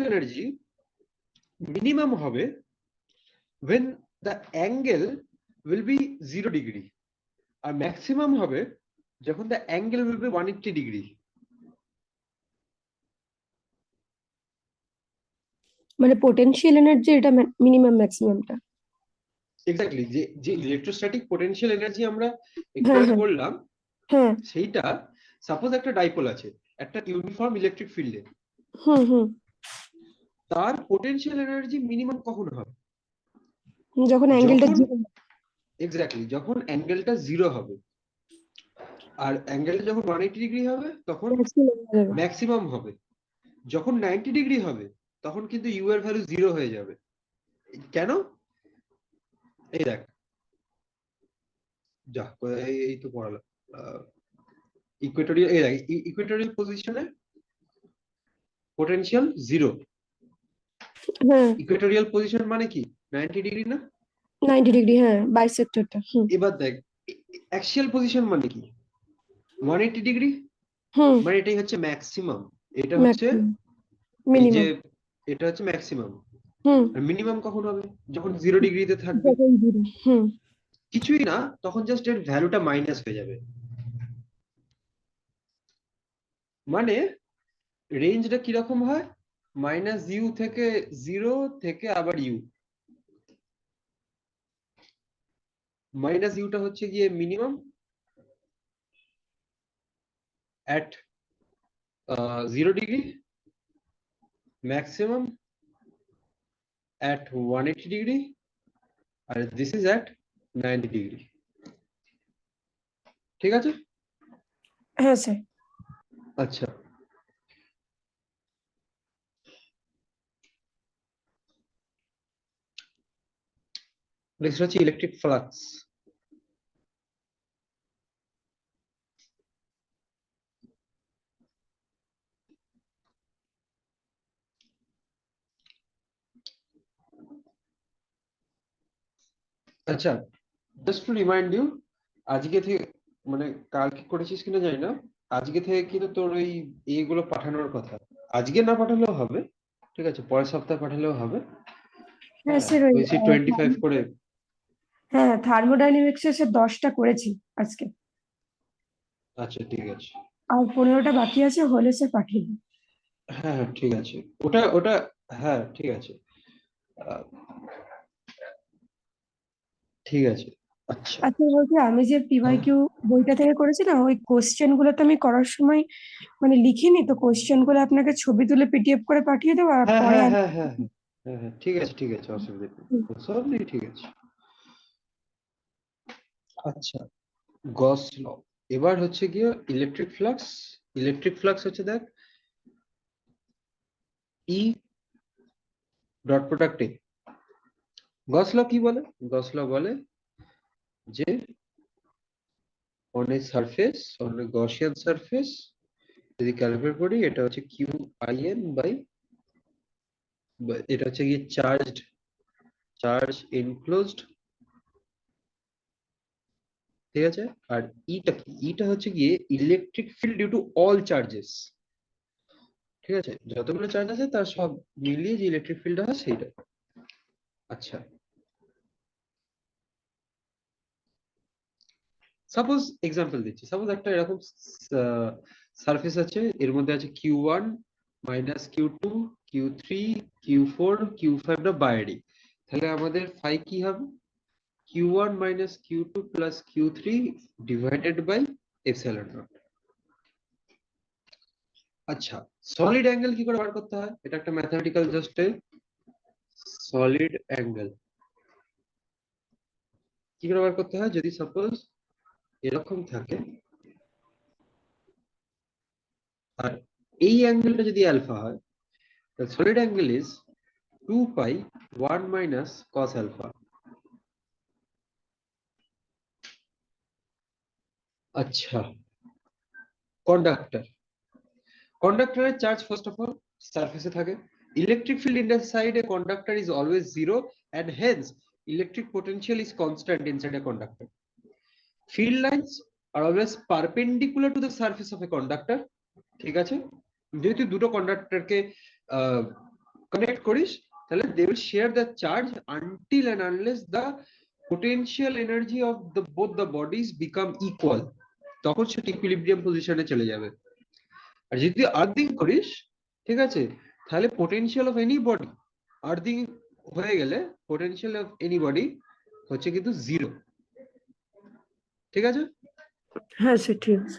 এনার্জি, মিনিমাম হবে when the angle will be 0 degree, আর ম্যাক্সিমাম হবে যখন the angle will be 180 degree। মানে পোটেনশিয়াল এনার্জি এটা মিনিমাম ম্যাক্সিমামটা। এক্স্যাক্টলি, যে যে ইলেকট্রোস্ট্যাটিক পোটেনশিয়াল এনার্জি আমরা একটু হ্যাঁ আগে হ্যাঁ বললাম, হ্যাঁ। সেইটা সাপোজ একটা ডাইপোল আছে একটা ইউনিফর্ম ইলেকট্রিক ফিল্ডে, হুম। তার পোটেনশিয়াল এনার্জি মিনিমাম কখন হবে? যখন অ্যাঙ্গেলটা যখন জিরো। এক্স্যাক্টলি যখন অ্যাঙ্গেলটা 0 হবে, আর অ্যাঙ্গেলটা যখন 180 ডিগ্রি হবে তখন ম্যাক্সিমাম হবে, যখন 90 ডিগ্রি হবে তখন কিন্তু ইউ এর ভ্যালু 0 হয়ে যাবে। কেন? এই দেখ, যা এই তো পড়ালাম, ইকুয়েটোরিয়াল, এই দেখ ইকুয়েটোরিয়াল পজিশনে পোটেনশিয়াল 0, হ্যাঁ, ইকুয়েটোরিয়াল পজিশন মানে কি 90 ডিগ্রি না? 90 ডিগ্রি, হ্যাঁ, বাইসেক্টরটা। এবার দেখ অ্যাক্সিয়াল পজিশন মানে কি 180 ডিগ্রি, হুম। মানে এটাই হচ্ছে ম্যাক্সিমাম, এটা হচ্ছে ম্যাক্সিমাম এই যে মিনিমাম। এটা হচ্ছে ম্যাক্সিমাম। হুম। আর মিনিমাম কখন হবে? যখন 0 ডিগ্রিতে থাকবে, যখন জিরো। হুম। কিছুই না, তখন জাস্ট এর ভ্যালুটা মাইনাস হয়ে যাবে, মানে রেঞ্জটা কিরকম হয়, মাইনাস ইউ থেকে 0 থেকে আবার ইউ, মাইনাস ইউটা হচ্ছে গিয়ে minimum at 0 degree, maximum at 180 degree, আর দিস ইজ at 90 ডিগ্রি। ঠিক আছে? হ্যাঁ স্যার। আচ্ছা, নেক্সট হচ্ছে ইলেকট্রিক ফ্লাক্স। আচ্ছা, জাস্ট টু রিমাইন্ড ইউ, আজকে থেকে মানে কালকে করেছিস কিনা জানি না, আজকে থেকে কিন্তু তোর ওই এগুলো পাঠানোর কথা, আজকে না পাঠালেও হবে, ঠিক আছে, পরের সপ্তাহে পাঠালেও হবে। হ্যাঁ হ্যাঁ, স্যার, ওই ওই 25 করে। হ্যাঁ থার্মোডাইনামিক্স এর 10টা করেছি আজকে, আচ্ছা ঠিক আছে, আর 15টা বাকি আছে, হলে স্যার পাঠিয়ে দিন। হ্যাঁ হ্যাঁ ঠিক আছে, ওটা ওটা হ্যাঁ ঠিক আছে, আহ, ঠিক আছে। আচ্ছা, আচ্ছা, বলছি আমি যে হ্যাঁ পিওয়াইকিউ বইটা থেকে করেছি না, ওই কোশ্চেন গুলো তো আমি করার সময় মানে লিখিনি, তো কোশ্চেন গুলো আপনাকে ছবি তুলে পিডিএফ করে পাঠিয়ে দেবো, আর হ্যাঁ পরে হ্যাঁ হ্যাঁ হ্যাঁ হ্যাঁ হ্যাঁ হ্যাঁ, ঠিক আছে ঠিক আছে, অসুবিধা নেই, সব নেই, ঠিক আছে। আচ্ছা, গস ল, এবার হচ্ছে গিয়ে ইলেকট্রিক ফ্লাক্স। ইলেকট্রিক ফ্লাক্স হচ্ছে দেখ ই ডট প্রোডাক্ট এ। গস ল কি বলে? গস ল বলে যে on a surface, on a Gaussian surface, যদি ক্যালকুলেট করি এটা হচ্ছে কিউ আই এন বাই, এটা হচ্ছে গিয়ে চার্জ এনক্লোজড, ঠিক আছে। আর ইটা কি? ইটা হচ্ছে গিয়ে electric field due to all charges, ঠিক আছে, যতগুলো চার্জ আছে তার সব মিলিয়ে যে ইলেকট্রিক ফিল্ড হয় সেইটা। আচ্ছা, সাপোজ এক্সাম্পল দিচ্ছি, সাপোজ একটা এরকম সারফেস আছে, এর মধ্যে আছে Q1 minus Q2 Q3 Q4 Q5 টা বাইরে, তাহলে আমাদের ফাই কি হবে? Q1 minus Q2 plus Q3 divided by epsilon naught. আচ্ছা, সলিড অ্যাঙ্গেল কি করে বার করতে হয়? এটা একটা ম্যাথমেটিক্যাল জাস্ট সলিড অ্যাঙ্গেল কি করে বার করতে হয়? যদি সাপোজ এরকম থাকে আর এই অ্যাঙ্গেলটা যদি আলফা হয়, the solid angle is 2 pi 1 minus cos alpha. আচ্ছা, কন্ডাক্টরের চার্জ ফার্স্ট অফ অল সারফেসে থাকে। Electric field inside a conductor is always zero and hence electric potential is constant inside a conductor. Field lines are always perpendicular to the surface of a conductor. ঠিক আছে, যেহেতু দুটো কন্ডাক্টরকে connect করিস, তাহলে they will share the charge until and unless the potential energy of the both the bodies become equal, তখন সে equilibrium পজিশনে চলে যাবে। আর যদি আর্থিং করিস, ঠিক আছে, তাহলে potential of any body, earthing হয়ে গেলে পোটেনশিয়াল অফ এনি বডি হচ্ছে কিন্তু জিরো। ঠিক আছে, হ্যাঁ স্যার ঠিক আছে।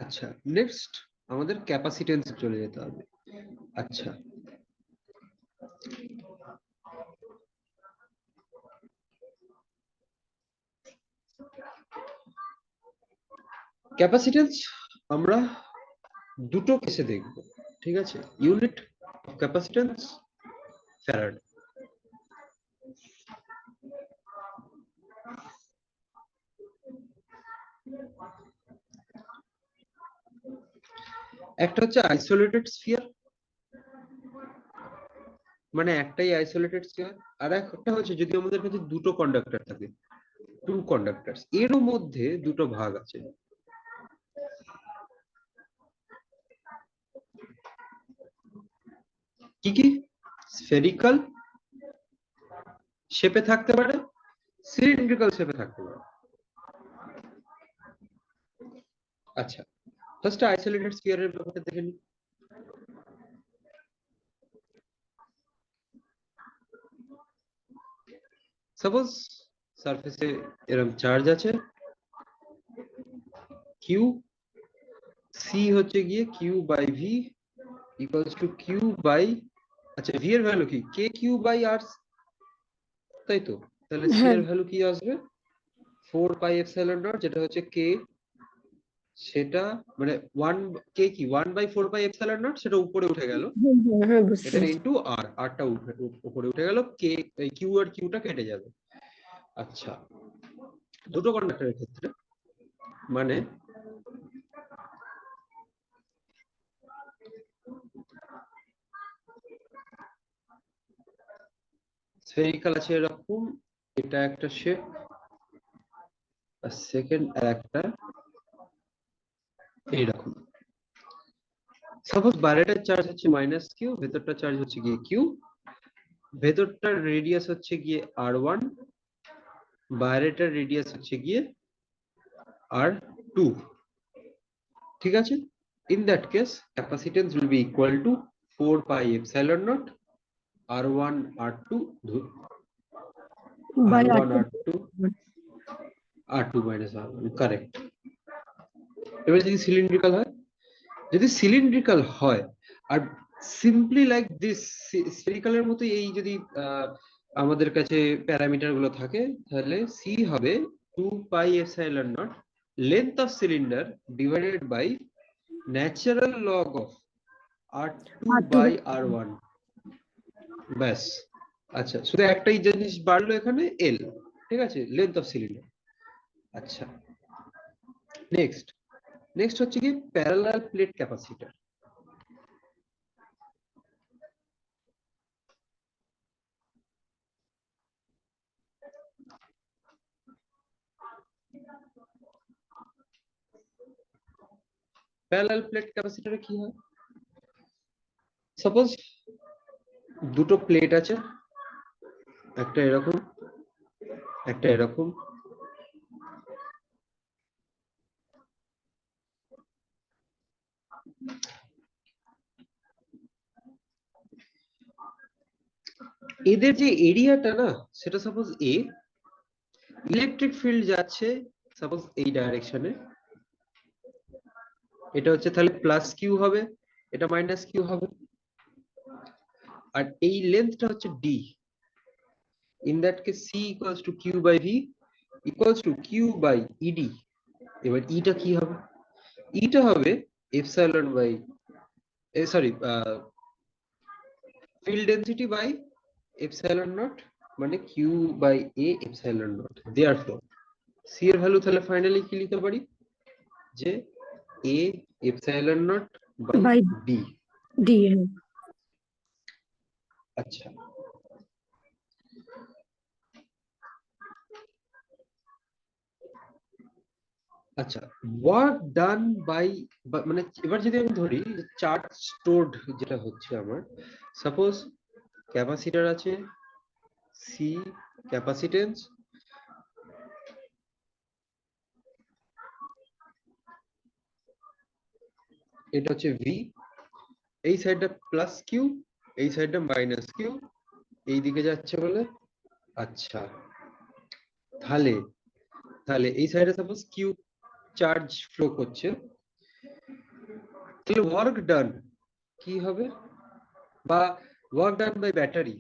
আচ্ছা নেক্সট আমাদের ক্যাপাসিটেন্স চলে যেতে হবে। আচ্ছা, ক্যাপাসিটেন্স আমরা দুটো কেসে দেখব। ঠিক আছে, ইউনিট অফ ক্যাপাসিটেন্স ফ্যারাড। একটা হচ্ছে আইসোলেটেড স্ফিয়ার, মানে একটাই আইসোলেটেড স্ফিয়ার, আর একটা হচ্ছে যদি আমাদের কাছে দুটো কন্ডাক্টর থাকে, টু কন্ডাক্টরস, এর মধ্যে দুটো ভাগ আছে। কি কি? স্ফেরিক্যাল শেপে থাকতে পারে, সিলিন্ড্রিক্যাল শেপে থাকতে পারে। আচ্ছা, ফার্স্ট আইসোলেটেড স্ফিয়ারের ব্যাপারটা দেখে নিই। সাপোজ সারফেসে এরকম চার্জ আছে কিউ, সি হচ্ছে গিয়ে Q by V equals to Q by, আচ্ছা ভি এর ভ্যালু কি? কে কিউ বাই আর, তাই তো? তাহলে সি হ্যাঁ এর ভ্যালু কি আসবে? 4 পাই এপসাইলন নট, যেটা হচ্ছে কে, সেটা মানে 1 কে কি 1 বাই 4 পাই এপসাইলন নট, সেটা উপরে উঠে গেল, হ্যাঁ হ্যাঁ, হ্যাঁ বুঝতে এটা পেরেছি। ইনটু আর, আরটা উপরে উঠে গেল, কে কিউ আর কিউটা কেটে যাবে। আচ্ছা, দুটো কন্ডাক্টরের ক্ষেত্রে মানে স্ফেরিক্যাল আছে এরকম, এটা একটা শেপ, আর সেকেন্ড আর একটা এইরকম। সাপোজ বাইরেটার চার্জ হচ্ছে মাইনাস কিউ, ভেতরটার চার্জ হচ্ছে গিয়ে কিউ, ভেতরটার রেডিয়াস হচ্ছে গিয়ে আর1, বাইরেটার রেডিয়াস হচ্ছে গিয়ে আর2। ঠিক আছে, in that case capacitance will be equal to 4 pi epsilon naught r1 r2 by r1 আটটা। r2 r2 minus r1, correct. এবার যদি সিলিন্ড্রিক্যাল হয়, যদি সিলিন্ড্রিক্যাল হয় আর সিম্পলি লাইক দিস স্ফেরিক্যালের মতো এই যদি আমাদের কাছে প্যারামিটার গুলো থাকে, তাহলে সি হবে 2 pi epsilon naught length of cylinder divided by natural log of r2 আটটা। by r1, ব্যাস। আচ্ছা, শুধু একটাই জিনিস বাড়লো এখানে, এল। ঠিক আছে, লেন্থ অফ সিলিন্ডার। আচ্ছা নেক্সট, নেক্সট হচ্ছে কি parallel plate capacitor. Parallel plate ক্যাপাসিটরে কি হয়? সাপোজ দুটো প্লেট আছে, একটা এরকম একটা এরকম, এদের যে এরিয়াটা না সেটা সাপোজ এ, ইলেকট্রিক ফিল্ড যাচ্ছে সাপোজ এই ডাইরেকশনে, এটা হচ্ছে তাহলে প্লাস কিউ হবে, এটা মাইনাস কিউ হবে, আর এই লেন্থটা হচ্ছে D. In that case C equals to Q by V equals to Q by E D. এবার ইটা কি হবে? ইটা হবে epsilon by sorry field density by epsilon naught, মানে Q by A epsilon naught. Therefore C এর ভ্যালু তাহলে finally কি লিখতে পারি, যে A epsilon naught by by D. D. আচ্ছা, আচ্ছা ওয়ার্ক ডান বাই, মানে এবার যদি আমি ধরি চার্জ স্টোরড যেটা হচ্ছে আমার, সাপোজ ক্যাপাসিটর আছে সি, ক্যাপাসিটেন্স, এটা হচ্ছে ভি, এই সাইডটা প্লাস কিউ, এই সাইডটা মাইনাস কিউ, এই দিকে যাচ্ছে বলে। আচ্ছা, তাহলে তাহলে এই সাইডে সাপোজ কিউ চার্জ ফ্লো করছে, তাহলে ওয়ার্ক ডান কি হবে, বা ওয়ার্ক ডান বাই ব্যাটারি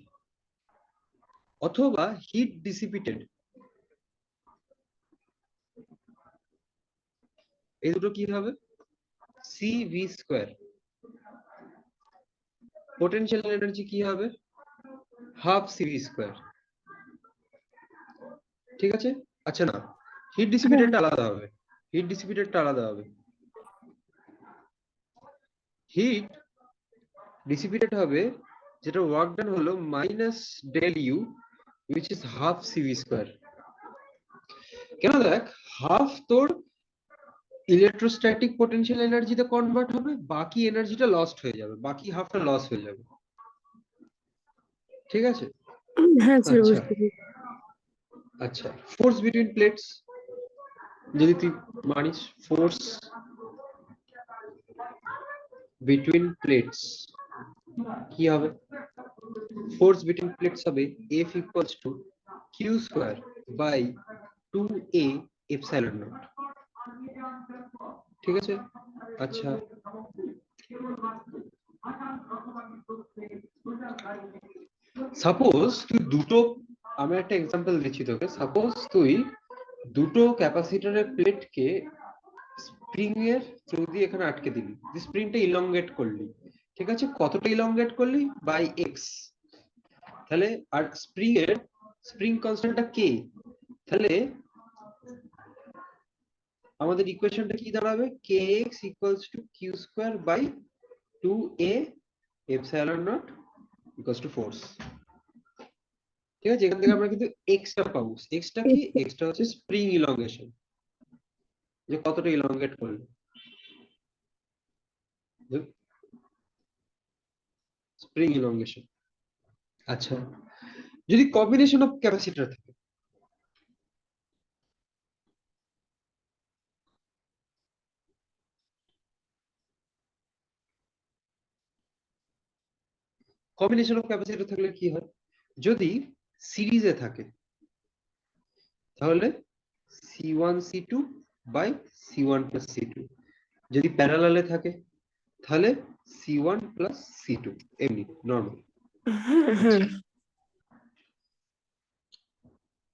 অথবা হিট ডিসিপিটেড, এই দুটো কি হবে, C V square. Potential energy কি হবে, হাফ সিভি স্কোয়ার। ঠিক আছে? আচ্ছা না, হিট ডিসিপিটেডটা আলাদা হবে, হিট ডিসিপিটেডটা আলাদা হবে। হিট ডিসিপিটেড হবে যেটা ওয়ার্ক ডান হলো minus del U which is half cv square. কেন দেখ, হাফ তোর ইলেকট্রোস্ট্যাটিক পোটেনশিয়াল এনার্জিতে কনভার্ট হবে, বাকি এনার্জিটা লস্ট হয়ে যাবে, বাকি হাফটা লস হয়ে যাবে। ঠিক আছে? হ্যাঁ স্যার, আচ্ছা বুঝতে পেরেছি। আচ্ছা, ফোর্স বিটুইন প্লেটস যদি তুই মানিস, ফোর্স বিটুইন প্লেটস কি হবে, ফোর্স বিটুইন প্লেটস হবে F equals to Q square by 2A epsilon naught। ঠিক আছে? আচ্ছা, সাপোজ তুই দুটো, আমি একটা এক্সাম্পল দিচ্ছি তোকে, সাপোজ তুই দুটো ক্যাপাসিটরের প্লেটকে স্প্রিং এর থ্রু দিয়ে এখানে আটকে দিবি, স্প্রিংটা ইলংগেট করলি, ঠিক আছে, কতটা ইলংগেট করলি, বাই এক্স। তাহলে আর স্প্রিং কনস্ট্যান্টটা কে, তাহলে আমাদের ইকুয়েশনটা কি দাঁড়াবে, kx equals to q square by 2a epsilon naught equals to force। ঠিক আছে, এখান থেকে আমরা কিন্তু x টা পাবো। x টা কি, x টা হচ্ছে স্প্রিং ইলংগেশন, যে কতটা ইলংগেট করলো, স্প্রিং ইলংগেশন। আচ্ছা, যদি কম্বিনেশন অফ ক্যাপাসিটর থাকে, কম্বিনেশন অফ ক্যাপাসিটর থাকলে কি হয়, যদি সিরিজে থাকে তাহলে C1 C2 by C1 plus C2, যদি প্যারালালে থাকে তাহলে C1 প্লাস C2, এমনি নর্মাল। হ্যাঁ হ্যাঁ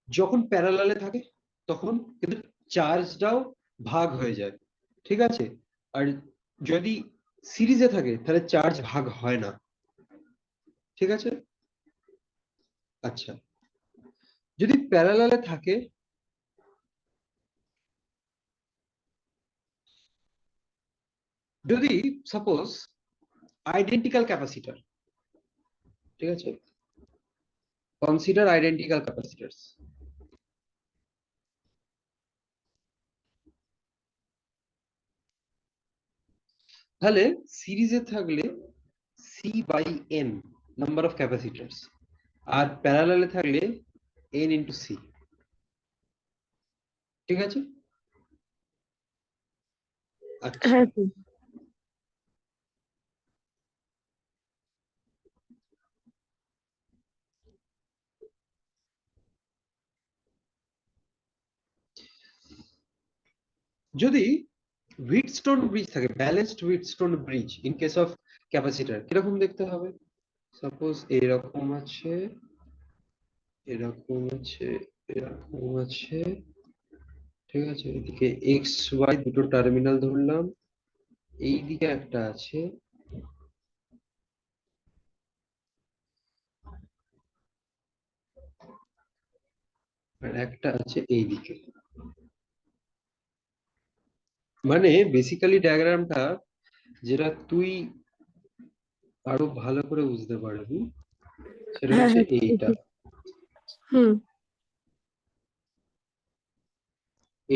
যখন প্যারালালে থাকে তখন কিন্তু চার্জটাও ভাগ হয়ে যায়, ঠিক আছে, আর যদি সিরিজে থাকে তাহলে চার্জ ভাগ হয় না। ঠিক আছে? আচ্ছা, যদি প্যারালালে থাকে যদি সাপোজ আইডেন্টিক্যাল ক্যাপাসিটর, ঠিক আছে, কনসিডার আইডেন্টিক্যাল ক্যাপাসিটরস। তাহলে সিরিজে থাকলে C by N number of capacitors, আর প্যারালালে থাকলে এন ইন্টু সি। ঠিক আছে? আচ্ছা, হ্যাঁ স্যার। যদি হুইটস্টোন ব্রিজ থাকে, balanced Wheatstone bridge in case of capacitor, কিরকম দেখতে হবে? সাপোজ এরকম আছে, এরকম আছে, এরকম আছে। ঠিক আছে, এদিকে এক্স ওয়াই দুটো টার্মিনাল ধরলাম, এইদিকে একটা আছে, আর একটা আছে এইদিকে। মানে বেসিক্যালি ডায়াগ্রামটা যেটা তুই আরো ভালো করে বুঝতে পারবি সেটা হ্যাঁ হচ্ছে হ্যাঁ এইটা। হুম।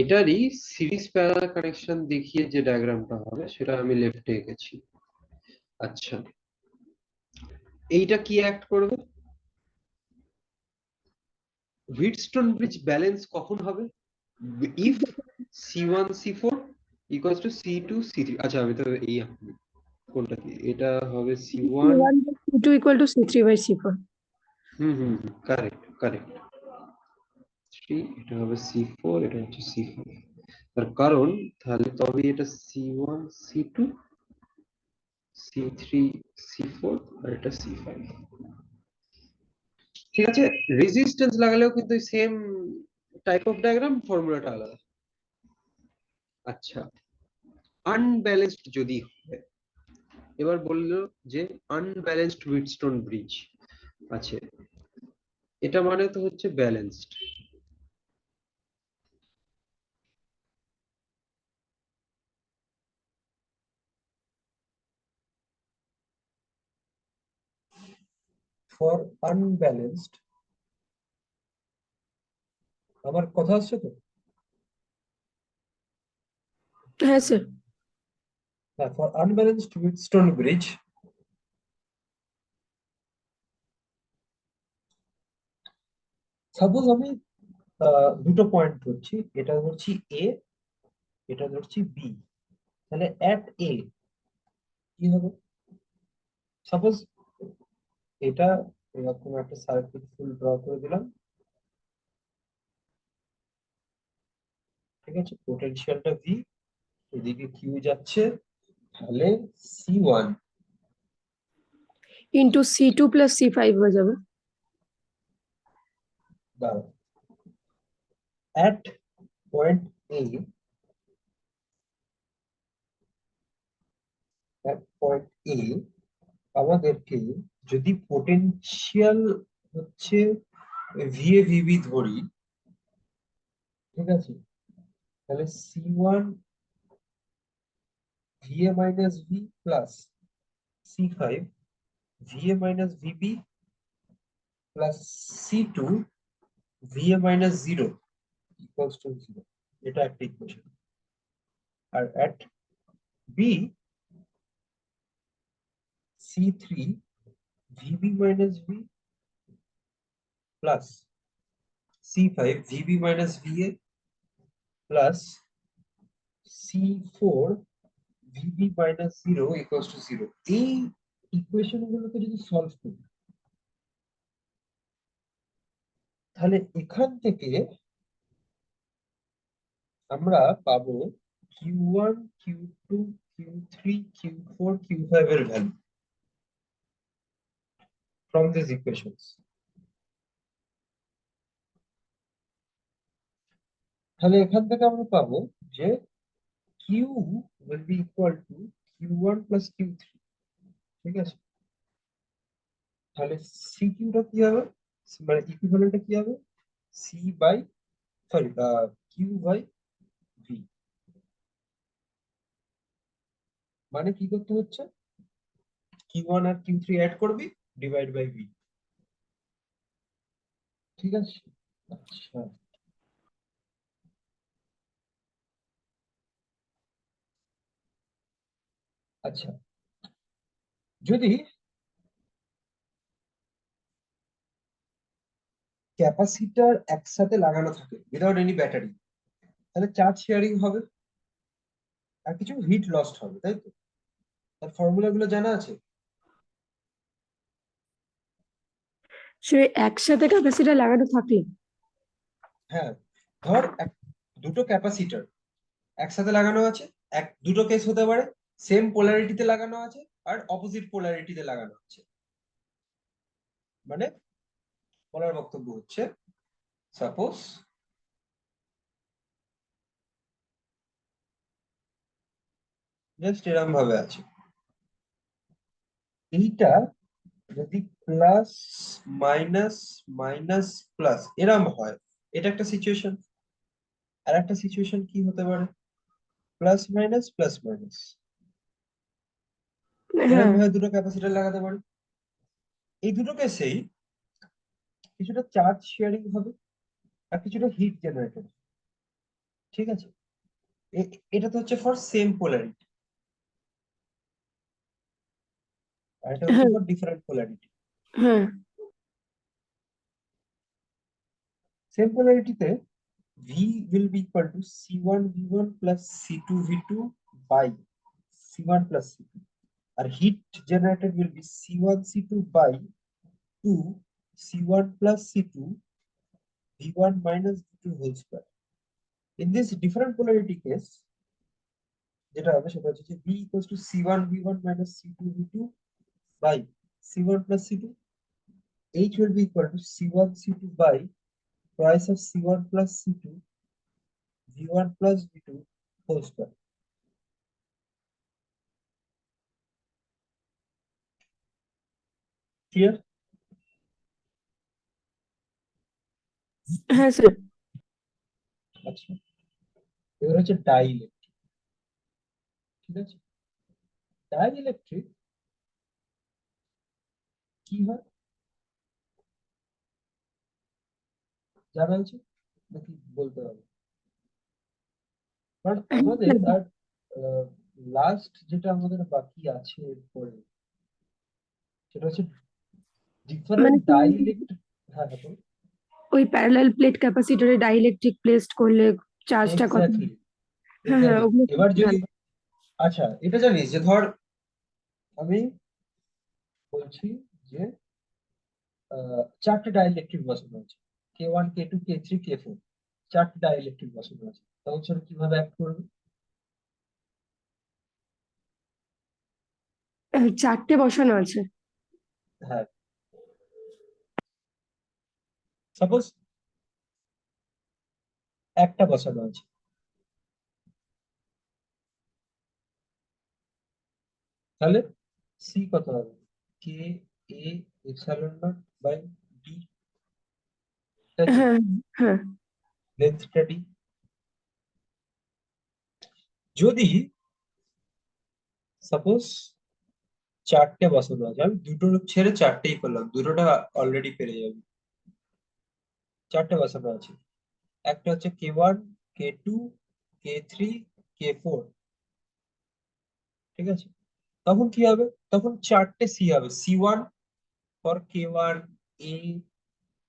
এটারই সিরিজ প্যারালাল কানেকশন দেখিয়ে যে ডায়াগ্রামটা হবে সেটা আমি লেফটে এঁকেছি। আচ্ছা, এইটা কি অ্যাক্ট করবে? হুইটস্টোন ব্রিজ ব্যালেন্স কখন হবে? If C1 C4 equals to C2 C3। আচ্ছা, আমি তো এই কোনটা কি, এটা হবে C1। C1 by C2 equal to C3 by C4. Hmm, correct correct. 3, এটা হবে C4, এটা হচ্ছে C5। তার কারণ তাহলে তবে এটা C1 C2 C3 C4 আর এটা C5। ঠিক আছে, রেজিস্ট্যান্স লাগালেও কিন্তু সেম টাইপ অফ ডায়াগ্রাম, ফর্মুলাটা আলাদা। আচ্ছা, আনব্যালেন্সড যদি হয়, এবার বললো যে আনব্যালেন্সড হুইটস্টোন ব্রিজ আছে, এটা মানে তো হচ্ছে ব্যালেন্সড। ফর আনব্যালেন্সড, আমার কথা আসছে তো? হ্যাঁ স্যার। হ্যাঁ, for unbalanced Wheatstone bridge, suppose আমি দুটো পয়েন্ট ধরছি, এটা ধরছি এ, এটা ধরছি বি। তাহলে অ্যাট এ কি হবে? সাপোজ এটা এরকম একটা সার্কিট ফুল ড্র করে দিলাম। ঠিক আছে, পোটেনশিয়ালটা ভি, এদিকে কিউ যাচ্ছে, তাহলে C1 into C2 plus C5 হয়ে যাবে। দাঁড়াও, at point A, at point A আমাদেরকে যদি পোটেনশিয়াল হচ্ছে ভিএ ভিবি ধরি, ঠিক আছে, তাহলে C1 V A minus V plus C5 V A minus V B plus C2 V A minus zero equals to zero. এটা একটা ইকুয়েশন। আর at B C3 V B minus V plus C5 V B minus V A plus C4 V B minus zero equals to zero. এই equation গুলোকে যদি solve করি, তাহলে এখান থেকে আমরা পাবো Q1 Q2 Q3 Q4 Q5 এর ভ্যালু from these equations. তাহলে এখান থেকে আমরা পাবো যে Q will be equal to Q1 plus Q3। ঠিক আছে, তাহলে CQ টা কি হবে, মানে ইকুইভ্যালেন্টটা কি হবে? C by sorry Q by V। মানে কি করতে হচ্ছে, Q1 আর Q3 অ্যাড করবি, ডিভাইড বাই V। ঠিক আছে, আচ্ছা। আচ্ছা, যদি ক্যাপাসিটর একসাথে লাগানো থাকে উইদাউট এনি ব্যাটারি, তাহলে চার্জ শেয়ারিং হবে আর কিছু হিট লস্ট হবে, তাই তো? তার ফর্মুলা গুলো জানা আছে? সে একসাথে ক্যাপাসিটর লাগানো থাকলে হ্যাঁ, ধর দুটো ক্যাপাসিটর একসাথে লাগানো আছে, দুটো কেস হতে পারে, সেম পোলারিটিতে লাগানো আছে আর অপোজিট পোলারিটিতে লাগানো আছে। মানে বলার বক্তব্য হচ্ছে, সাপোজ জাস্ট এরকম ভাবে আছে, এইটা যদি প্লাস মাইনাস মাইনাস প্লাস এরম হয়, এটা একটা সিচুয়েশন। আর একটা সিচুয়েশন কি হতে পারে, প্লাস মাইনাস প্লাস মাইনাস, এরকম হ্যাঁ ভাবে দুটো ক্যাপাসিটর লাগাতে পারে। এই দুটো কেসেই কিছুটা চার্জ শেয়ারিং হবে আর কিছুটা হিট জেনারেটেড, ঠিক আছে? এটা তো হচ্ছে ফর সেম পোলারিটি, আর এটা হচ্ছে হ্যাঁ ফর ডিফারেন্ট পোলারিটি। হ্যাঁ same পোলারিটিতে V will be equal to C1 V1 plus C2 V2 by C1 plus C2. আর heat generated will be C1 C2 by 2 C1 plus C2 V1 minus V2 whole square. In this different polarity case, যেটা হবে সেটা হচ্ছে যে V equals to C1 V1 minus C2 V2 by C1 plus C2. H will be equal to C1 C2 by twice of C1 plus C2 V1 plus V2 whole square. Clear? হ্যাঁ sir আচ্ছা, এবার হচ্ছে dielectric, ঠিক আছে? Dielectric কি হয় জানা আছে নাকি বলতে হবে? কারণ আমাদের আর লাস্ট যেটা আমাদের বাকি আছে এরপরে, সেটা হচ্ছে ডিফারেন্ট মানে ডাইইলেকট্রিক। হ্যাঁ হ্যাঁ, বলো। ওই প্যারালাল প্লেট ক্যাপাসিটরে ডাইইলেকট্রিক প্লেসড করলে চার্জটা কত? এক্স্যাক্টলি, হ্যাঁ হ্যাঁ এক্স্যাক্টলি। ওগুলো এবার খুব যদি, জানা। আচ্ছা এটা জানিস যে ধর আমি বলছি যে চারটে ডাইইলেকট্রিক বসানো আছে, K1 K2 K3 K4, চারটে ডাইইলেকট্রিক বসানো আছে, তখন সেটা কিভাবে অ্যাক্ট করবে? চারটে বসানো আছে। হ্যাঁ, সাপোজ একটা বসানো আছে, তাহলে সি কত হবে? K A epsilon naught by D, তাই তো? হ্যাঁ হ্যাঁ লেন্থটা ডি। যদি সাপোজ চারটে বসানো আছে, আমি দুটো ছেড়ে চারটেই করলাম, দুটোটা অলরেডি পেরে যাবে। চারটে বসানো আছে, একটা হচ্ছে K1 K2 K3 K4, ঠিক আছে? তখন কি হবে? তখন চারটে সি হবে, C1 for K1 A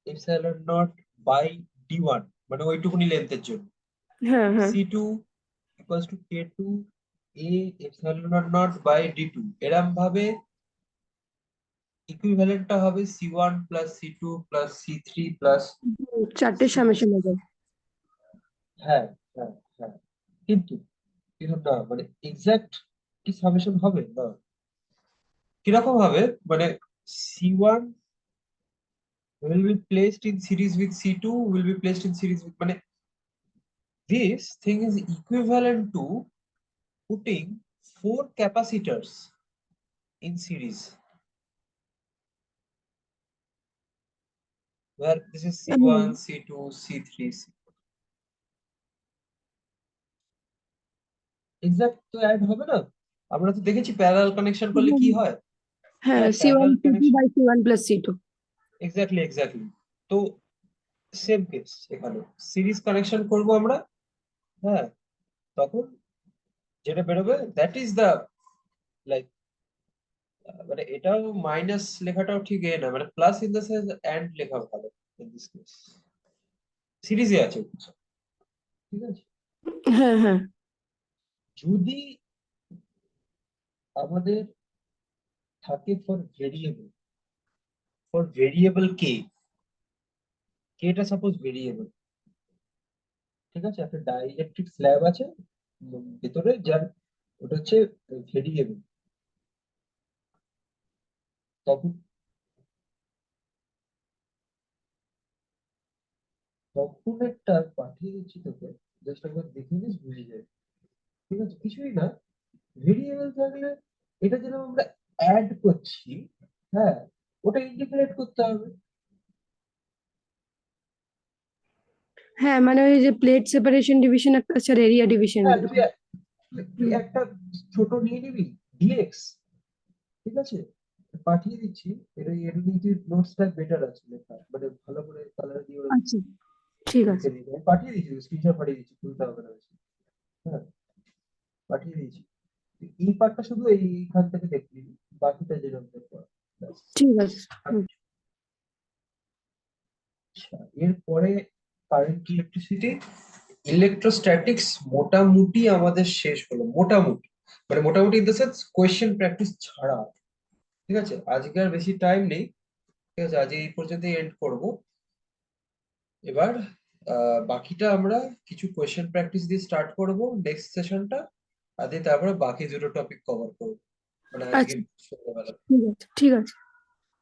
epsilon naught by D1, মানে ওইটুকুনি লেন্থের জন্য। হ্যাঁ হ্যাঁ C2 equals to K2 A epsilon naught by D2, এরম ভাবে ইকুইভ্যালেন্টটা হবে C1 plus C2 plus C3 plus চারটে C4. সামেশন হবে। হ্যাঁ হ্যাঁ হ্যাঁ, কিন্তু কিন্তু না, মানে এক্সাক্ট কি সামেশন হবে না, কিরকম হবে মানে C1 will be placed in series with C2 will be placed in series with, মানে this thing is equivalent to putting 4 capacitors in series, where this is C1 C2 C3 exact তো add হবে না? আমরা তো দেখেছি parallel connection করলে কি হয়। হ্যাঁ C1 parallel C2 connection, by C1 plus C2। Exactly exactly. তো সেম কেস এখানে, সিরিজ কানেকশন করব আমরা, হ্যাঁ, তখন যেটা বেরোবে দ্যাট ইজ দ্য লাইক মানে এটাও মাইনাস লেখাটাও ঠিক এ না, মানে plus in the sense and লেখা ভালো ইন দিস কেস। সিরিজে আছে, ঠিক আছে। হ্যাঁ হ্যাঁ যদি আমাদের থাকে ফর ভেরিয়েবল কেটা সাপোজ ভেরিয়েবল, ঠিক আছে, একটা ডাইইলেকট্রিক স্ল্যাব আছে ভেতরে, যার ওটা হচ্ছে ভেরিয়েবল, তখন তখন একটা পাঠিয়ে দিচ্ছি তোকে, জাস্ট একবার দেখে নিস, বুঝে যাবে, ঠিক আছে। কিছুই না, ভেরিয়েবল থাকলে এটা যেন আমরা অ্যাড করছি, হ্যাঁ, ওটা ইন্টিগ্রেট করতে হবে। হ্যাঁ, মানে ওই যে প্লেট সেপারেশন ডিভিশন একটা আছে, এরিয়া ডিভিশন। হ্যাঁ, তুই একটা ছোট নিয়ে নিবি ডিএক্স, ঠিক আছে, পাঠিয়ে দিচ্ছি। এটা এর নিচে নোটসটা বেটার আছে লেখা, মানে ভালো করে কালার দিয়ে ওরা আচ্ছা ঠিক আছে। লিখে দিয়েছে। আমি পাঠিয়ে দিচ্ছি, স্ক্রিনশট পাঠিয়ে দিচ্ছি, তুলতে হবে না বেশি। হ্যাঁ, পাঠিয়ে দিয়েছি। তুই এই পার্টটা শুধু এইখান থেকে দেখবি, বাকিটা যেরকম দেখবো, ব্যাস। ঠিক আছে। আচ্ছা, এরপরে কারেন্ট ইলেকট্রিসিটি, ইলেকট্রোস্ট্যাটিক্স মোটামুটি আমাদের শেষ হলো, মোটামুটি, মানে মোটামুটি in the sense question practice ছাড়া, ঠিক আছে। আজকে আর বেশি টাইম নেই, ঠিক আছে, আজ এই পর্যন্ত এন্ড করব। এবার বাকিটা আমরা কিছু কোয়েশ্চেন প্র্যাকটিস দিয়ে স্টার্ট করব নেক্সট সেশনটা, আর দিয়ে তারপরে বাকি দুটো টপিক কভার করব, মানে আজকে আচ্ছা সন্ধ্যাবেলা। ঠিক আছে ঠিক আছে।